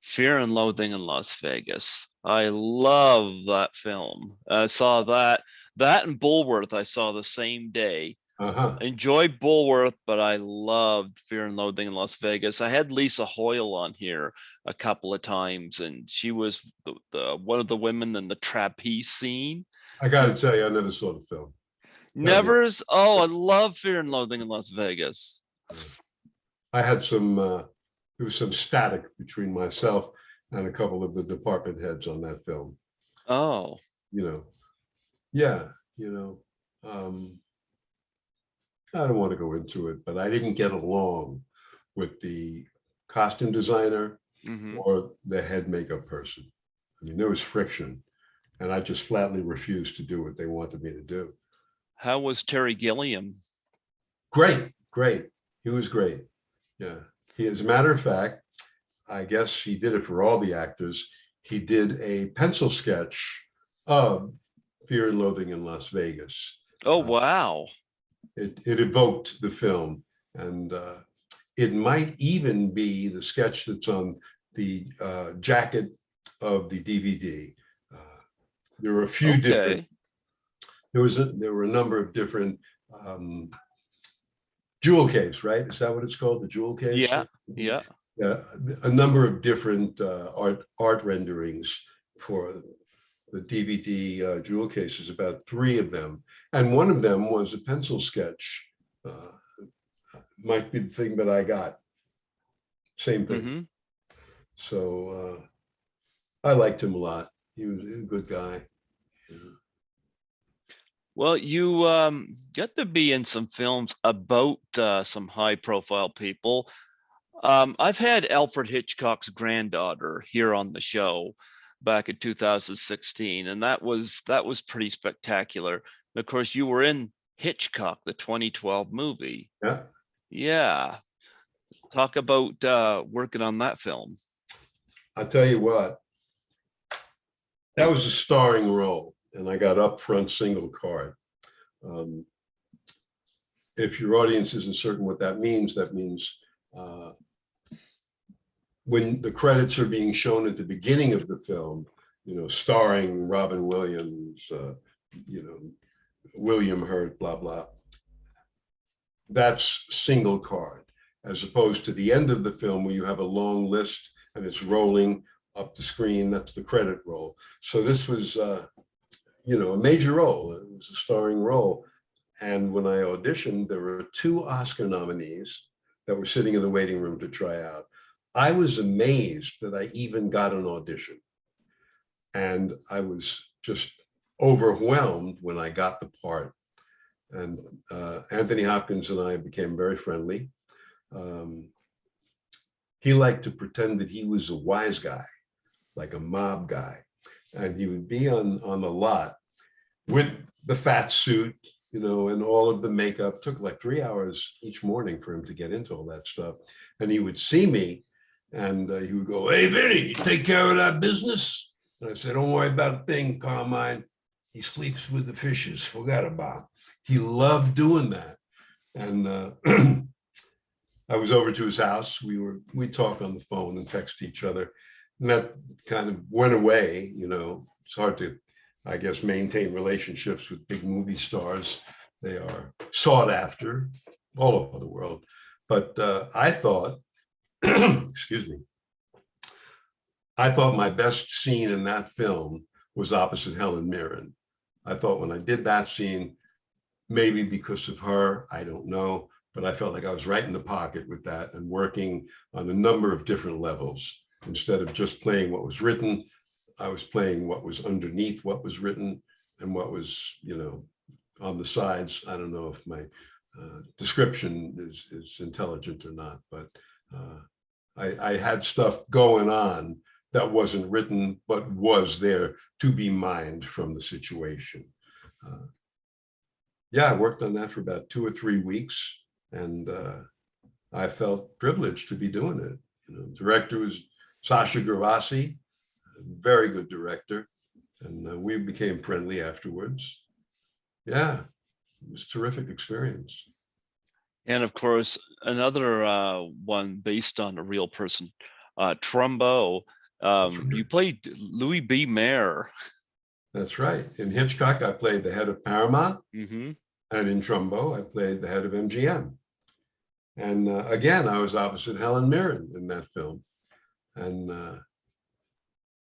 Fear and Loathing in Las Vegas. I love that film. I saw that and Bulworth I saw the same day. Enjoy Bulworth, but I loved Fear and Loathing in Las Vegas. I had Lisa Hoyle on here a couple of times, and she was the one of the women in the trapeze scene. I got to tell you, I never saw the film. Never? Oh, I love Fear and Loathing in Las Vegas. I had there was some static between myself and a couple of the department heads on that film. Oh. Yeah, I don't want to go into it, but I didn't get along with the costume designer or the head makeup person. I mean, there was friction, and I just flatly refused to do what they wanted me to do. How was Terry Gilliam? Great. He was great. Yeah. As a matter of fact, I guess he did it for all the actors. He did a pencil sketch of Fear and Loathing in Las Vegas. Oh, wow. It evoked the film, and it might even be the sketch that's on the jacket of the DVD. There were a few different. There were a number of different jewel case, right? Is that what it's called? The jewel case? Yeah. A number of different art renderings for the DVD jewel cases, about 3 of them. And one of them was a pencil sketch. Might be the thing that I got. Same thing. So I liked him a lot. He was a good guy. Well, you get to be in some films about some high profile people. I've had Alfred Hitchcock's granddaughter here on the show back in 2016, and that was pretty spectacular. And of course, you were in Hitchcock, the 2012 movie. Yeah. Talk about working on that film. I'll tell you what, that was a starring role, and I got upfront single card. If your audience isn't certain what that means when the credits are being shown at the beginning of the film, starring Robin Williams, William Hurt, blah, blah, that's single card, as opposed to the end of the film where you have a long list and it's rolling up the screen. That's the credit roll. So this was, a major role. It was a starring role. And when I auditioned, there were 2 Oscar nominees that were sitting in the waiting room to try out. I was amazed that I even got an audition. And I was just overwhelmed when I got the part. And Anthony Hopkins and I became very friendly. He liked to pretend that he was a wise guy, like a mob guy. And he would be on the lot with the fat suit, you know, and all of the makeup. It took like 3 hours each morning for him to get into all that stuff. And he would see me and he would go, "Hey, Vinny, you take care of that business?" And I said, "Don't worry about a thing, Carmine. He sleeps with the fishes, forgot about it." He loved doing that. And I was over to his house. We talked on the phone and text each other. And that kind of went away, you know. It's hard to, I guess, maintain relationships with big movie stars. They are sought after all over the world. But I thought, excuse me, I thought my best scene in that film was opposite Helen Mirren. I thought when I did that scene, maybe because of her, I don't know, but I felt like I was right in the pocket with that and working on a number of different levels. Instead of just playing what was written, I was playing what was underneath what was written and what was, you know, on the sides. I don't know if my description is intelligent or not, but I had stuff going on that wasn't written, but was there to be mined from the situation. Yeah, I worked on that for about 2 or 3 weeks, and I felt privileged to be doing it. You know, the director was Sasha Gervasi, a very good director, and we became friendly afterwards. Yeah, it was a terrific experience. And of course, another one based on a real person, Trumbo. You played Louis B. Mayer. That's right. In Hitchcock, I played the head of Paramount. Mm-hmm. And in Trumbo, I played the head of MGM. And again, I was opposite Helen Mirren in that film. And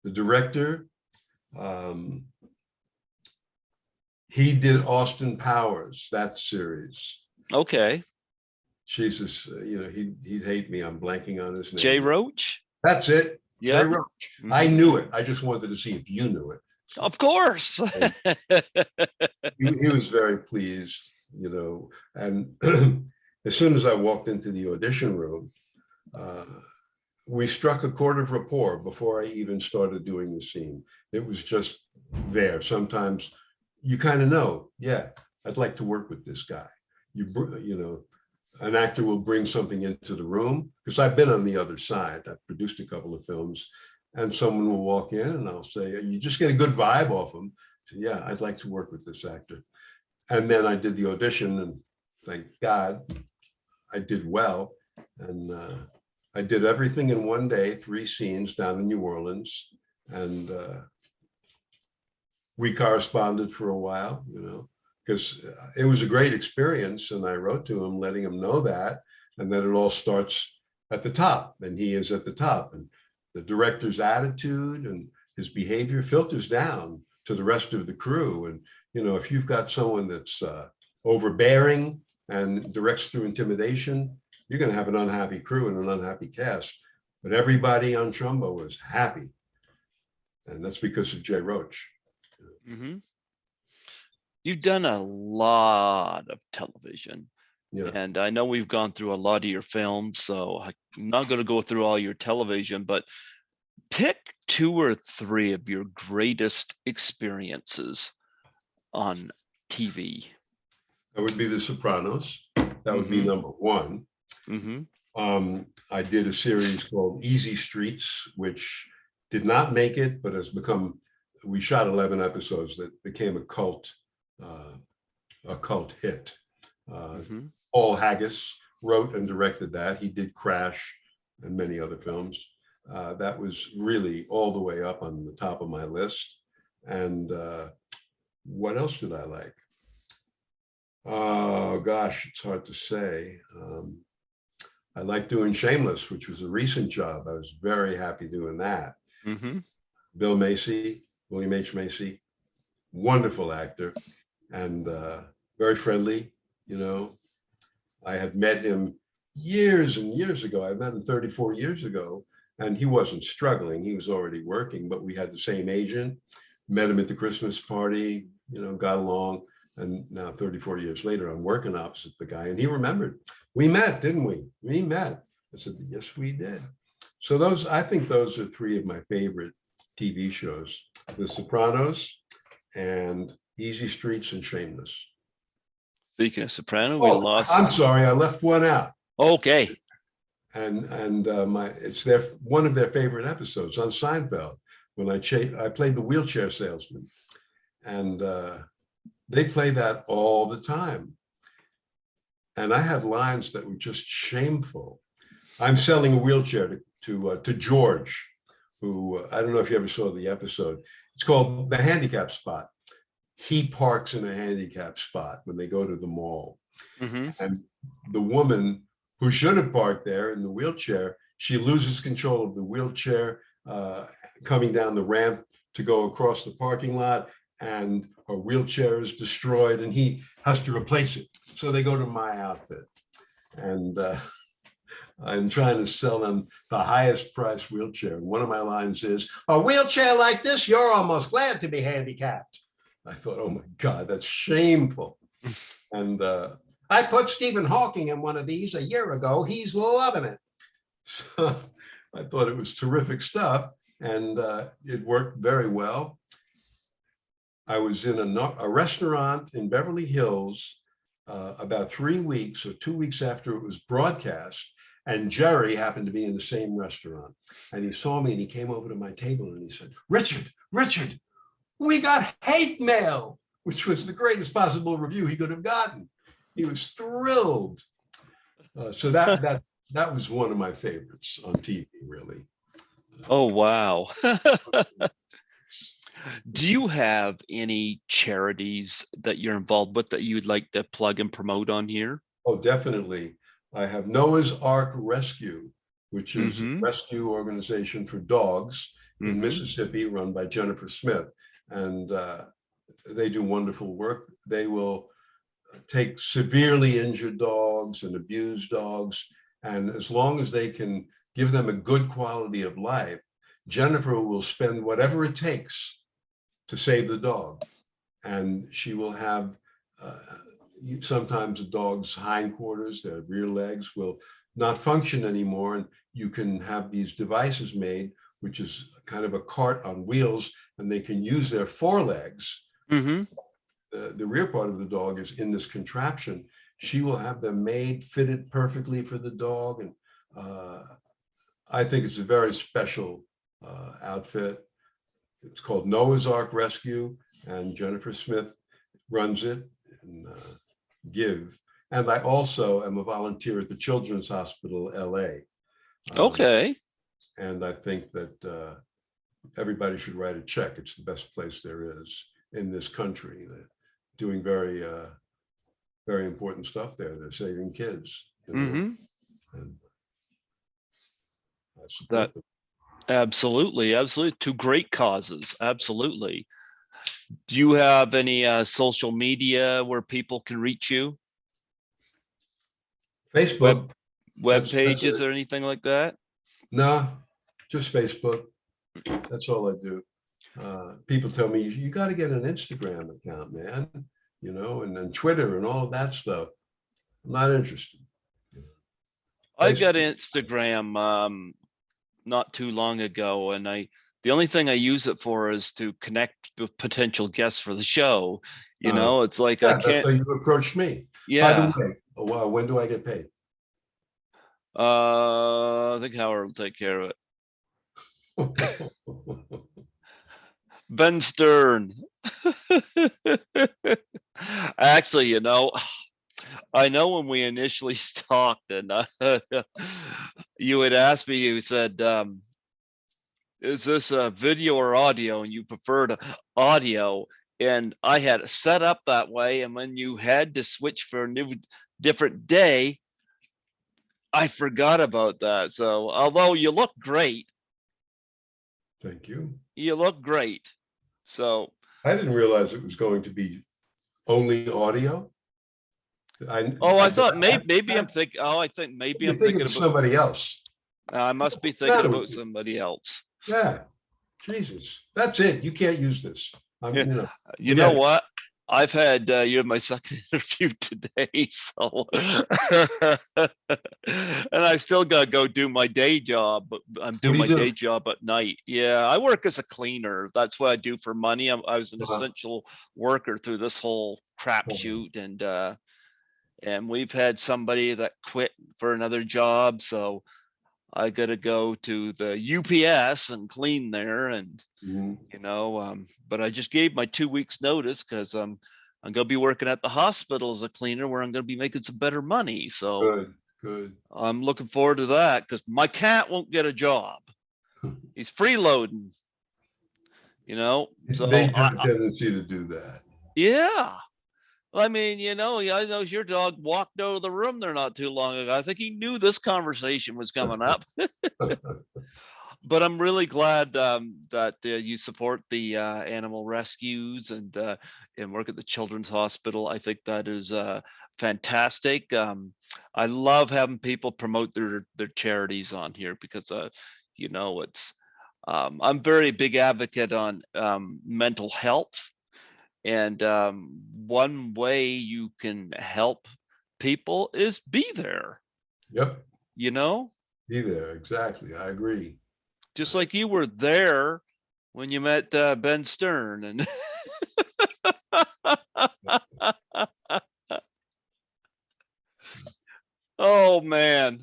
the director, he did Austin Powers, that series. Okay. Jesus, you know, he'd hate me. I'm blanking on his name. Jay Roach? That's it. Yep. Jay Roach. Mm-hmm. I knew it. I just wanted to see if you knew it. So, of course. he was very pleased, you know, and as soon as I walked into the audition room, we struck a chord of rapport before I even started doing the scene. It was just there. Sometimes you kind of know, yeah, I'd like to work with this guy. You know, an actor will bring something into the room, because I've been on the other side. I've produced a couple of films, and someone will walk in and I'll say, you just get a good vibe off them. So, yeah, I'd like to work with this actor. And then I did the audition, and thank God I did well. And I did everything in one day, 3 scenes down in New Orleans. And we corresponded for a while, you know, because it was a great experience. And I wrote to him, letting him know that, and that it all starts at the top, and he is at the top. And the director's attitude and his behavior filters down to the rest of the crew. And, you know, if you've got someone that's overbearing and directs through intimidation, you're going to have an unhappy crew and an unhappy cast. But everybody on Trumbo was happy. And that's because of Jay Roach. Mm-hmm. You've done a lot of television. Yeah. And I know we've gone through a lot of your films, so I'm not going to go through all your television, but pick 2 or 3 of your greatest experiences on TV. That would be The Sopranos. That would be number 1. Mm-hmm. I did a series called Easy Streets, which did not make it, but has become, we shot 11 episodes that became a cult hit. Paul Haggis wrote and directed that. He did Crash and many other films. That was really all the way up on the top of my list. And what else did I like? Oh, gosh, it's hard to say. I like doing Shameless, which was a recent job. I was very happy doing that. Mm-hmm. Bill Macy, William H. Macy, wonderful actor, and very friendly, you know. I had met him years and years ago. I met him 34 years ago, and he wasn't struggling. He was already working, but we had the same agent, met him at the Christmas party, got along. And now 34 years later, I'm working opposite the guy, and he remembered. We met, didn't we? We met. I said, yes, we did. So I think those are three of my favorite TV shows: The Sopranos and Easy Streets and Shameless. Speaking of Soprano, we lost. I'm sorry, I left one out. Okay. And it's one of their favorite episodes on Seinfeld, when I played the wheelchair salesman, and they play that all the time. And I had lines that were just shameful. I'm selling a wheelchair to George, who, I don't know if you ever saw the episode. It's called The Handicap Spot. He parks in a handicap spot when they go to the mall. Mm-hmm. And the woman who should have parked there in the wheelchair, she loses control of the wheelchair coming down the ramp to go across the parking lot, and her wheelchair is destroyed, and he has to replace it. So they go to my outfit, and I'm trying to sell them the highest price wheelchair. And one of my lines is, "A wheelchair like this, you're almost glad to be handicapped." I thought, oh my God, that's shameful. And I put Stephen Hawking in one of these a year ago. He's loving it. So I thought it was terrific stuff, and it worked very well. I was in a restaurant in Beverly Hills about 3 weeks or 2 weeks after it was broadcast, and Jerry happened to be in the same restaurant. And he saw me, and he came over to my table, and he said, Richard, we got hate mail," which was the greatest possible review he could have gotten. He was thrilled. So that was one of my favorites on TV, really. Oh, wow. Do you have any charities that you're involved with that you'd like to plug and promote on here? Oh, definitely. I have Noah's Ark Rescue, which is a rescue organization for dogs in Mississippi, run by Jennifer Smith. And they do wonderful work. They will take severely injured dogs and abused dogs, and as long as they can give them a good quality of life, Jennifer will spend whatever it takes to save the dog. And she will have sometimes a dog's hindquarters, their rear legs, will not function anymore, and you can have these devices made, which is kind of a cart on wheels, and they can use their forelegs. The rear part of the dog is in this contraption. She will have them made, fitted perfectly for the dog. And I think it's a very special outfit. It's called Noah's Ark Rescue, and Jennifer Smith runs it in Give. And I also am a volunteer at the Children's Hospital, LA. Okay. And I think that everybody should write a check. It's the best place there is in this country. They're doing very, very important stuff there. They're saving kids. And I support them. Absolutely. Two great causes. Absolutely. Do you have any social media where people can reach you? Facebook. Web pages or anything like that? No, just Facebook. That's all I do. People tell me, you got to get an Instagram account, man, and then Twitter and all of that stuff. I'm not interested. I got Instagram not too long ago, and the only thing I use it for is to connect with potential guests for the show. It's like I can't. That's how you approached me. Yeah. By the way, when do I get paid? I think Howard will take care of it. Ben Stern. Actually, I know when we initially talked, and you had asked me, you said, is this a video or audio? And you preferred audio. And I had it set up that way. And when you had to switch for a different day, I forgot about that. So although you look great. Thank you. You look great. So I didn't realize it was going to be only audio. I thought maybe I'm thinking. Oh, I think maybe I'm thinking of somebody else. I must be thinking about somebody else. Yeah, Jesus, that's it. You can't use this. You know what? I've had you're my second interview today, so and I still gotta go do my day job. But I'm doing my day job at night. Yeah, I work as a cleaner. That's what I do for money. I was an essential worker through this whole crapshoot, and we've had somebody that quit for another job, so I got to go to the UPS and clean there, and but I just gave my 2 weeks notice because I'm gonna be working at the hospital as a cleaner where I'm gonna be making some better money. So good. I'm looking forward to that because my cat won't get a job. He's freeloading, So they have a tendency to do that. Yeah. I mean, I know your dog walked out of the room there not too long ago. I think he knew this conversation was coming up. But I'm really glad that you support the animal rescues and work at the Children's Hospital. I think that is fantastic. I love having people promote their charities on here because it's I'm very big advocate on mental health. And one way you can help people is be there. Yep. Be there. Exactly. I agree. Just like you were there when you met Ben Stern and oh man,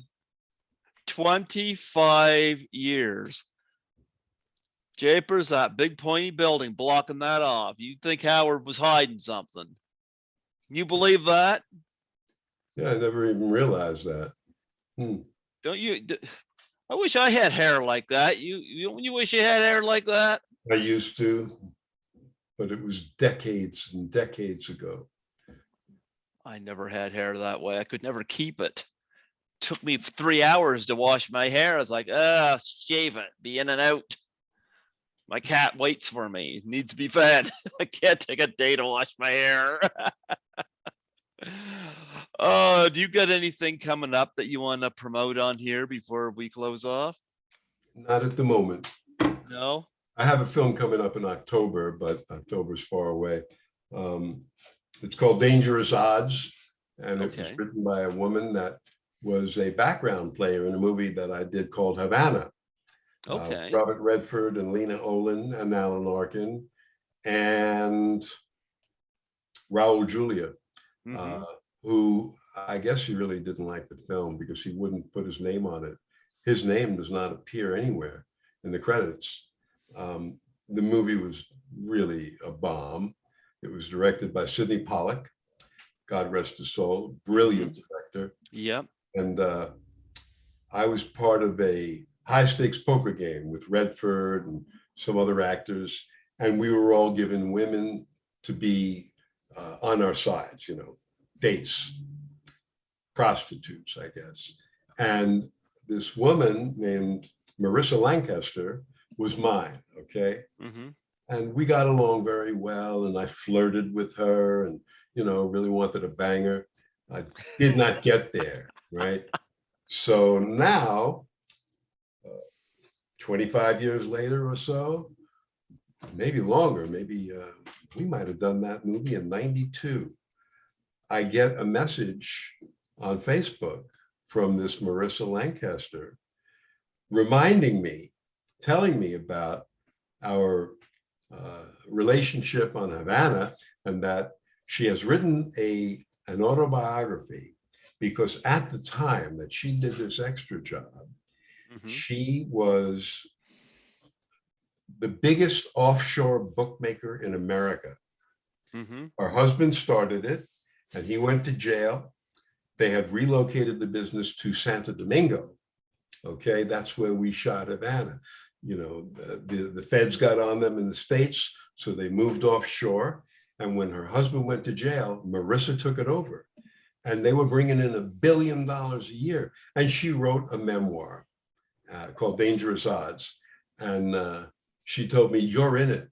25 years. Japers, that big pointy building blocking that off. You'd think Howard was hiding something. You believe that? Yeah, I never even realized that. Don't you? I wish I had hair like that. You wish you had hair like that? I used to, but it was decades and decades ago. I never had hair that way. I could never keep it. Took me 3 hours to wash my hair. I was like, shave it, be in and out. My cat waits for me. It needs to be fed. I can't take a day to wash my hair. Do you got anything coming up that you want to promote on here before we close off? Not at the moment. No? I have a film coming up in October, but October's far away. It's called Dangerous Odds, and it was written by a woman that was a background player in a movie that I did called Hyena. Robert Redford and Lena Olin and Alan Arkin and Raul Julia, who I guess he really didn't like the film because he wouldn't put his name on it. His name does not appear anywhere in the credits. The movie was really a bomb. It was directed by Sidney Pollack, God rest his soul, brilliant director. Yep. And I was part of a high stakes poker game with Redford and some other actors. And we were all given women to be on our sides, dates, prostitutes, I guess. And this woman named Marissa Lancaster was mine, okay? And we got along very well, and I flirted with her and, really wanted to bang her. I did not get there, right? So now, 25 years later or so, maybe longer, maybe we might have done that movie in 92. I get a message on Facebook from this Marissa Lancaster reminding me, telling me about our relationship on Havana, and that she has written an autobiography because at the time that she did this extra job, she was the biggest offshore bookmaker in America. Her husband started it and he went to jail. They had relocated the business to Santo Domingo. Okay, that's where we shot Havana. The feds got on them in the States, so they moved offshore. And when her husband went to jail, Marissa took it over. And they were bringing in $1 billion a year. And she wrote a memoir called Dangerous Odds. And she told me, "You're in it."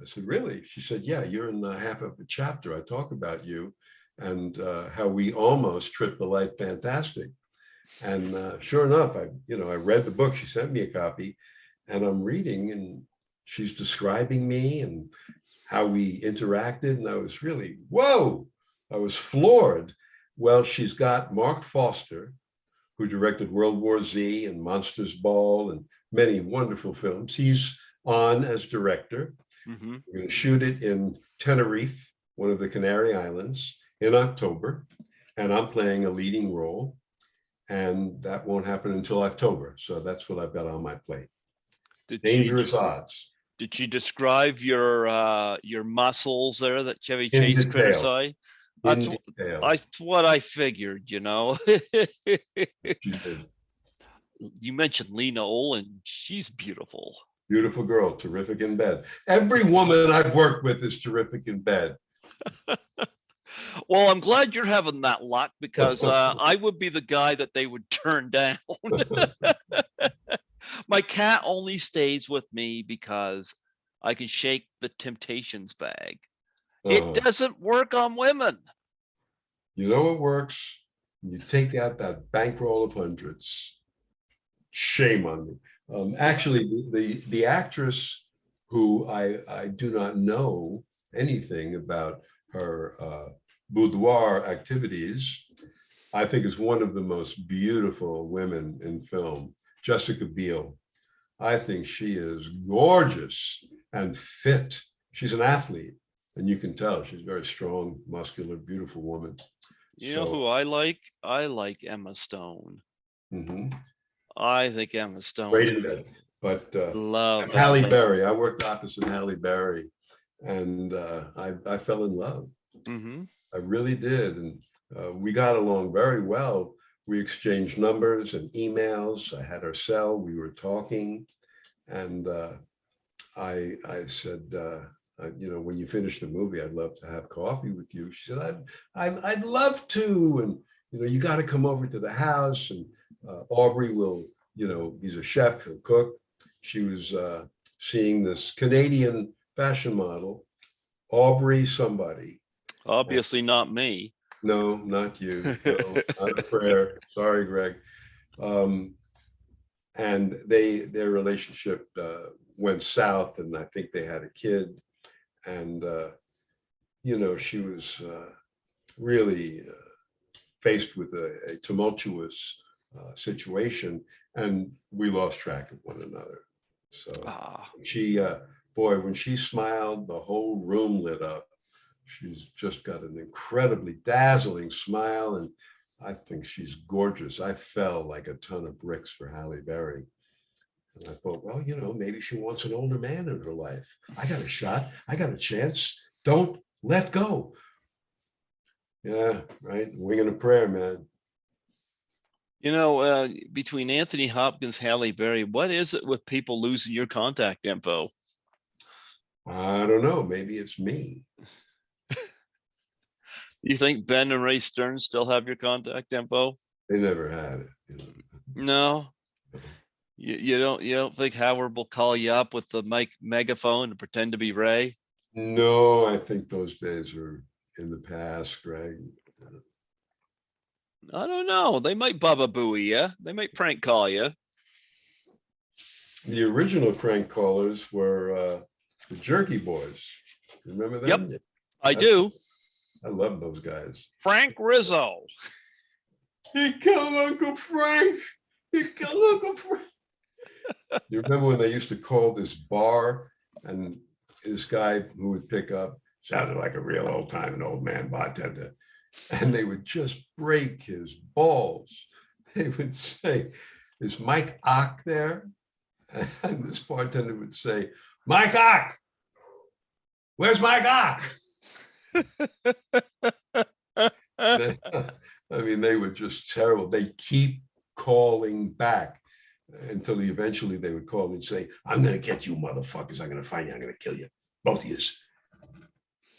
I said, "Really?" She said, "Yeah, you're in half of a chapter. I talk about you and how we almost tripped the life fantastic." And sure enough, I read the book. She sent me a copy, and I'm reading, and she's describing me and how we interacted. And I was really, whoa, I was floored. Well, she's got Mark Foster, who directed World War Z and Monsters Ball and many wonderful films. He's on as director. Mm-hmm. We're going to shoot it in Tenerife, one of the Canary Islands, in October. And I'm playing a leading role. And that won't happen until October. So that's what I've got on my plate. Dangerous odds. Did she describe your muscles there that Chevy In Chase detail. criticized? That's what I figured, She did. You mentioned Lena Olin. She's beautiful. Beautiful girl, terrific in bed. Every woman I've worked with is terrific in bed. Well, I'm glad you're having that luck, because I would be the guy that they would turn down. My cat only stays with me because I can shake the Temptations bag. It doesn't work on women. You know what works? You take out that bankroll of hundreds. Shame on me. Actually, the actress who I do not know anything about her boudoir activities, I think is one of the most beautiful women in film, Jessica Biel. I think she is gorgeous and fit. She's an athlete, and you can tell she's very strong, muscular, beautiful woman. You know who I like? I like Emma Stone. Mm-hmm. I think Emma Stone. Great in bed. But love Halle Berry. I worked opposite Halle Berry, and I fell in love. Mm-hmm. I really did, and we got along very well. We exchanged numbers and emails. I had her cell. We were talking, and I said, when you finish the movie, I'd love to have coffee with you. She said, I'd love to, and you got to come over to the house, and Aubrey will, he's a chef, he'll cook. She was seeing this Canadian fashion model, Aubrey somebody. Obviously not me. No, not you. No, not a prayer. Sorry, Greg. And their relationship went south, and I think they had a kid. And, she was really faced with a tumultuous situation, and we lost track of one another. So she, when she smiled, the whole room lit up. She's just got an incredibly dazzling smile, and I think she's gorgeous. I fell like a ton of bricks for Halle Berry. And I thought, well, maybe she wants an older man in her life. I got a shot. I got a chance. Don't let go. Yeah, right. Winging a prayer, man. Between Anthony Hopkins, Halle Berry, what is it with people losing your contact info? I don't know. Maybe it's me. You think Ben and Ray Stern still have your contact info? They never had it. No. You don't think Howard will call you up with the megaphone and pretend to be Ray? No, I think those days are in the past, Greg. I don't know. They might Baba Booey you. They might prank call you. The original prank callers were the Jerky Boys. Remember them? Yep, I do. I love those guys. Frank Rizzo. He killed Uncle Frank. He killed Uncle Frank. You remember when they used to call this bar, and this guy who would pick up sounded like a real old man bartender, and they would just break his balls. They would say, "Is Mike Ock there?" And this bartender would say, "Mike Ock, where's Mike Ock?" I mean, they were just terrible. They keep calling back until eventually they would call and say, "I'm going to get you motherfuckers. I'm going to find you. I'm going to kill you. Both of you."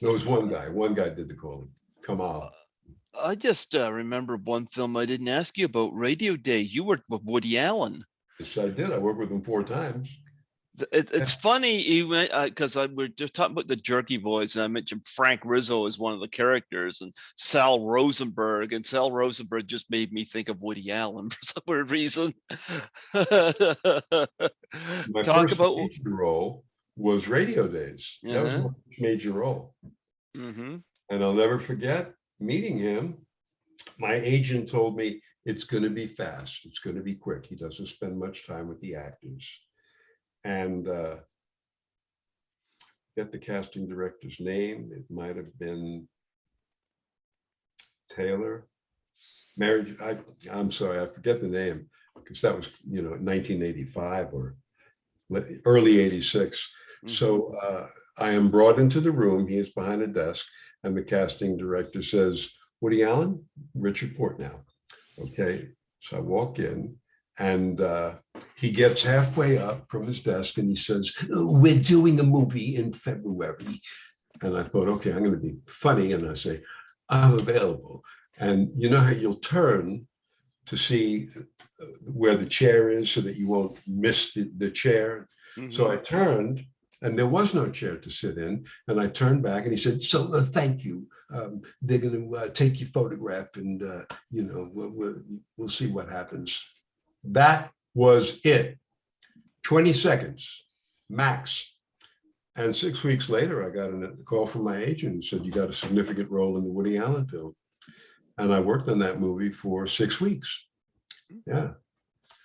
There was one guy did the calling. Come on. I just remember one film I didn't ask you about, Radio Day. You worked with Woody Allen. Yes, I did. I worked with him 4 times. It's funny, even because we're just talking about the Jerky Boys, and I mentioned Frank Rizzo as one of the characters, and Sal Rosenberg, and Sal Rosenberg just made me think of Woody Allen for some weird reason. My first major role was Radio Days. That was my major role. And I'll never forget meeting him. My agent told me it's going to be fast. It's going to be quick. He doesn't spend much time with the actors. And get the casting director's name. It might have been Taylor. I'm sorry, I forget the name, because that was 1985 or early 86. So I am brought into the room. He is behind a desk, and the casting director says, "Woody Allen, Richard Portnow." Okay, so I walk in, and he gets halfway up from his desk and he says, "We're doing a movie in February." And I thought, okay, I'm going to be funny. And I say, "I'm available." And you know how you'll turn to see where the chair is so that you won't miss the chair. So I turned, and there was no chair to sit in. And I turned back, and he said, "So thank you. They're going to take your photograph, and we'll see what happens." That was it. 20 seconds max. And 6 weeks later, I got a call from my agent and said, "You got a significant role in the Woody Allen film." And I worked on that movie for 6 weeks. Yeah.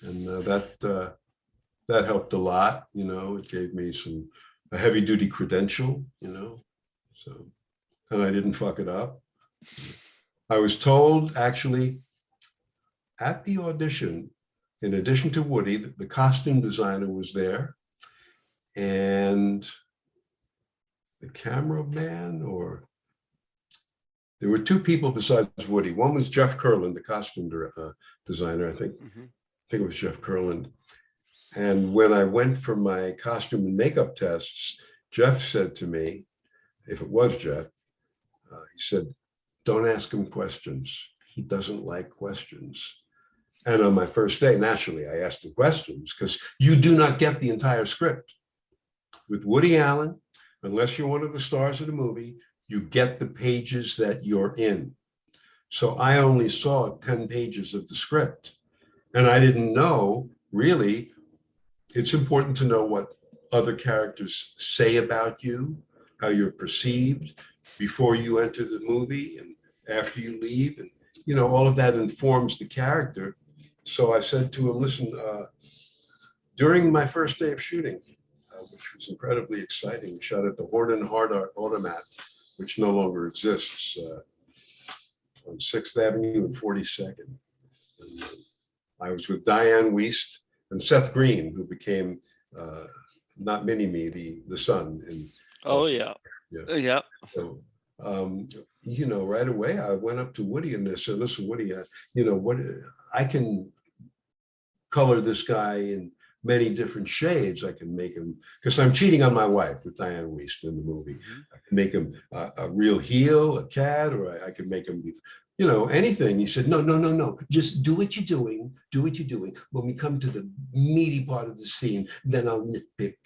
And that helped a lot. It gave me a heavy duty credential, so, and I didn't fuck it up. I was told, actually, at the audition, in addition to Woody, the costume designer was there, and the cameraman, or there were two people besides Woody. One was Jeff Kurland, the costume designer, I think. I think it was Jeff Kurland. And when I went for my costume and makeup tests, Jeff said to me, if it was Jeff, he said, "Don't ask him questions. He doesn't like questions." And on my first day, naturally, I asked him questions, because you do not get the entire script. With Woody Allen, unless you're one of the stars of the movie, you get the pages that you're in. So I only saw 10 pages of the script. And I didn't know, really, it's important to know what other characters say about you, how you're perceived before you enter the movie and after you leave. And, all of that informs the character. So I said to him, "Listen, during my first day of shooting, which was incredibly exciting, we shot at the Horton Hard Art Automat, which no longer exists, on 6th Avenue and 42nd. And I was with Diane Wiest and Seth Green, who became, not Mini-Me, the son. Yeah. So, right away, I went up to Woody and I said, "Listen, Woody, I can color this guy in many different shades. I can make him," because I'm cheating on my wife with Diane Wiest in the movie. I can make him a real heel, a cat, or I can make him be, anything. He said, no, just do what you're doing. Do what you're doing. When we come to the meaty part of the scene, then I'll nitpick.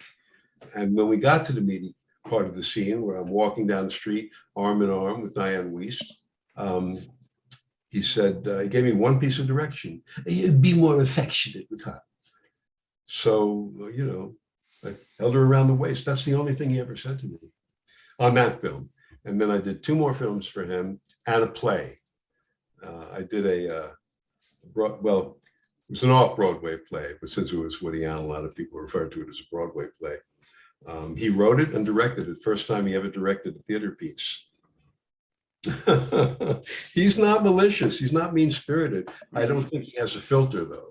And when we got to the meaty part of the scene, where I'm walking down the street, arm in arm with Diane Wiest, he said, he gave me one piece of direction: "Be more affectionate with her." So, I held her around the waist. That's the only thing he ever said to me on that film. And then I did 2 more films for him and a play. I did it was an off-Broadway play, but since it was Woody Allen, a lot of people referred to it as a Broadway play. He wrote it and directed it. First time he ever directed a theater piece. He's not malicious. He's not mean-spirited. I don't think he has a filter, though.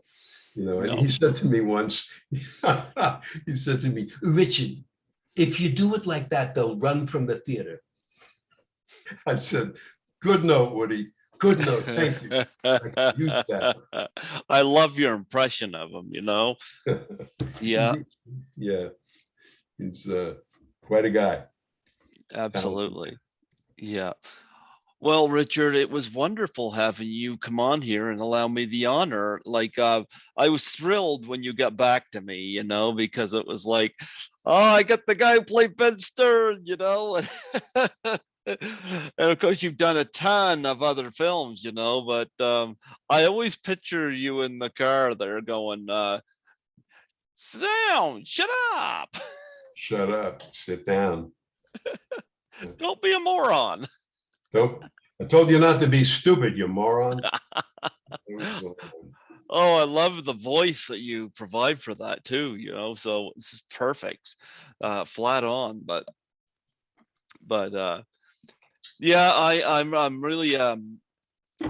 And he said to me once, he said to me, "Richard, if you do it like that, they'll run from the theater." I said, "Good note, Woody. Good note. Thank you." I can use that. I love your impression of him, Yeah. Yeah. He's quite a guy. Absolutely. Yeah. Well, Richard, it was wonderful having you come on here and allow me the honor. Like, I was thrilled when you got back to me, because it was like, oh, I got the guy who played Ben Stern, and of course you've done a ton of other films, but I always picture you in the car there going, Sam, shut up. Shut up, sit down. Don't be a moron. Don't, I told you not to be stupid, you moron. Oh, I love the voice that you provide for that too, so this is perfect. Flat on, but yeah, I'm really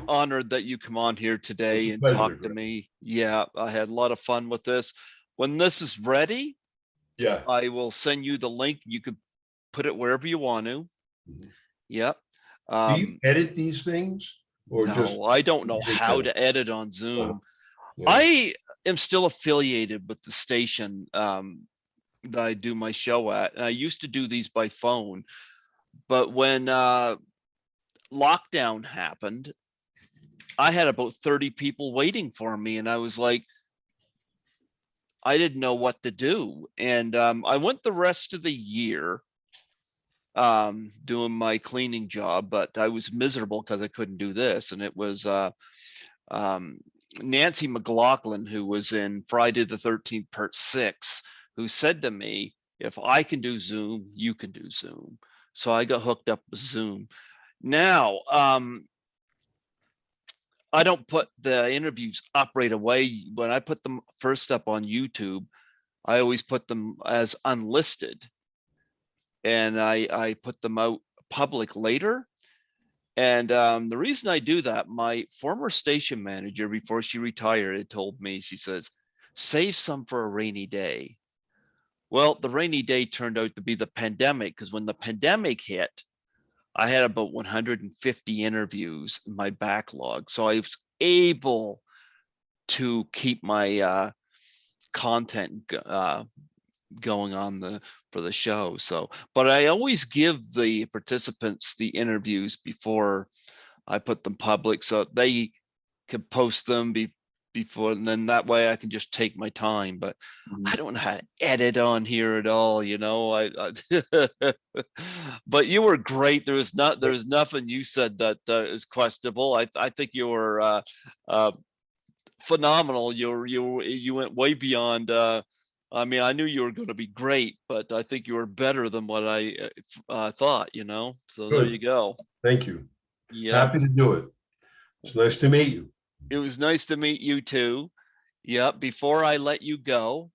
honored that you come on here today and pleasure, talk to Greg. me. Yeah, I had a lot of fun with this. When this is ready, Yeah. I will send you the link. You could put it wherever you want to. Mhm. Yep. Do you edit these things or just? No, I don't know how to edit on Zoom. Yeah. I am still affiliated with the station that I do my show at. And I used to do these by phone, but when lockdown happened, I had about 30 people waiting for me, and I was like, I didn't know what to do. And I went the rest of the year doing my cleaning job, but I was miserable because I couldn't do this. And it was Nancy McLaughlin, who was in Friday the 13th, part 6, who said to me, if I can do Zoom, you can do Zoom. So I got hooked up with Zoom. Now, I don't put the interviews up right away. When I put them first up on YouTube, I always put them as unlisted, and I put them out public later. And the reason I do that, my former station manager, before she retired, had told me, she says, save some for a rainy day. Well, the rainy day turned out to be the pandemic, because when the pandemic hit, I had about 150 interviews in my backlog. So I was able to keep my content going on for the show. So, but I always give the participants the interviews before I put them public, so they can post them before, and then that way I can just take my time. But I don't know how to edit on here at all, but you were great. There was nothing you said that is questionable. I think you were phenomenal. You went way beyond. I mean, I knew you were going to be great, but I think you were better than what I thought. So there you go. Thank you. Yeah. Happy to do it. It's nice to meet you. It was nice to meet you too. Yeah. Before I let you go,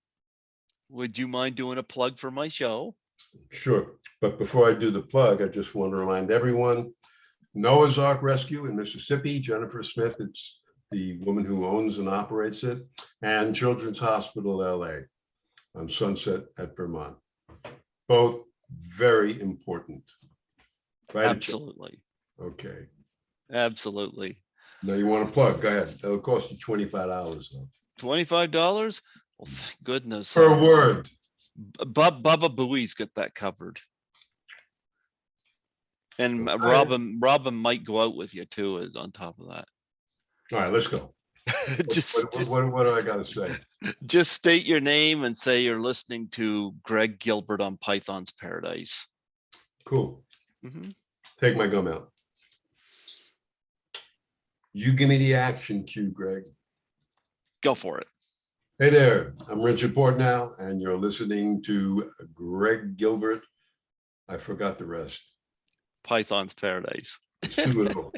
would you mind doing a plug for my show? Sure. But before I do the plug, I just want to remind everyone, Noah's Ark Rescue in Mississippi, Jennifer Smith, it's the woman who owns and operates it, and Children's Hospital LA on Sunset at Vermont. Both very important. Right? Absolutely. Okay. Absolutely. Now you want to plug? Go ahead. It'll cost you $25 though. $25? Well, thank goodness. Per word. Bubba Booey's got that covered. And Robin might go out with you too, is on top of that. All right, let's go. What do I got to say? Just state your name and say you're listening to Greg Gilbert on Python's Paradise. Cool. Take my gum out. You give me the action cue, Greg. Go for it. Hey there, I'm Richard Portnow, and you're listening to Greg Gilbert. I forgot the rest. Python's Paradise. Let's do it all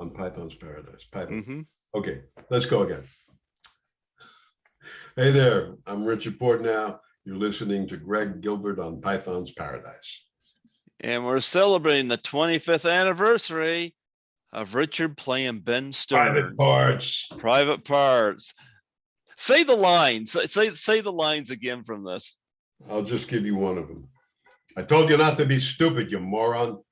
on Python's Paradise. Python. Okay, let's go again. Hey there, I'm Richard Portnow. You're listening to Greg Gilbert on Python's Paradise. And we're celebrating the 25th anniversary of Richard playing Ben Stern. Private Parts. Private Parts. Say the lines. Say the lines again from this. I'll just give you one of them. I told you not to be stupid, you moron.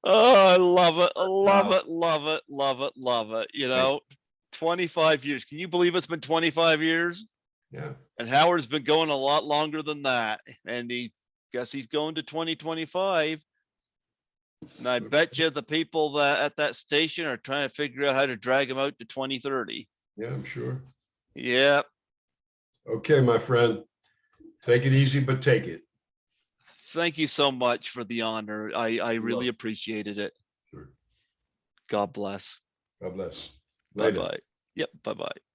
Oh, I love it. I love it. Love it. Love it. Love it. 25 years. Can you believe it's been 25 years? Yeah. And Howard's been going a lot longer than that. And he guess he's going to 2025. And I bet you the people that at that station are trying to figure out how to drag him out to 2030. Yeah, I'm sure. Yeah. Okay, my friend. Take it easy, but take it. Thank you so much for the honor. I really appreciated it. Sure. God bless. God bless. Bye-bye. Yep. Bye-bye.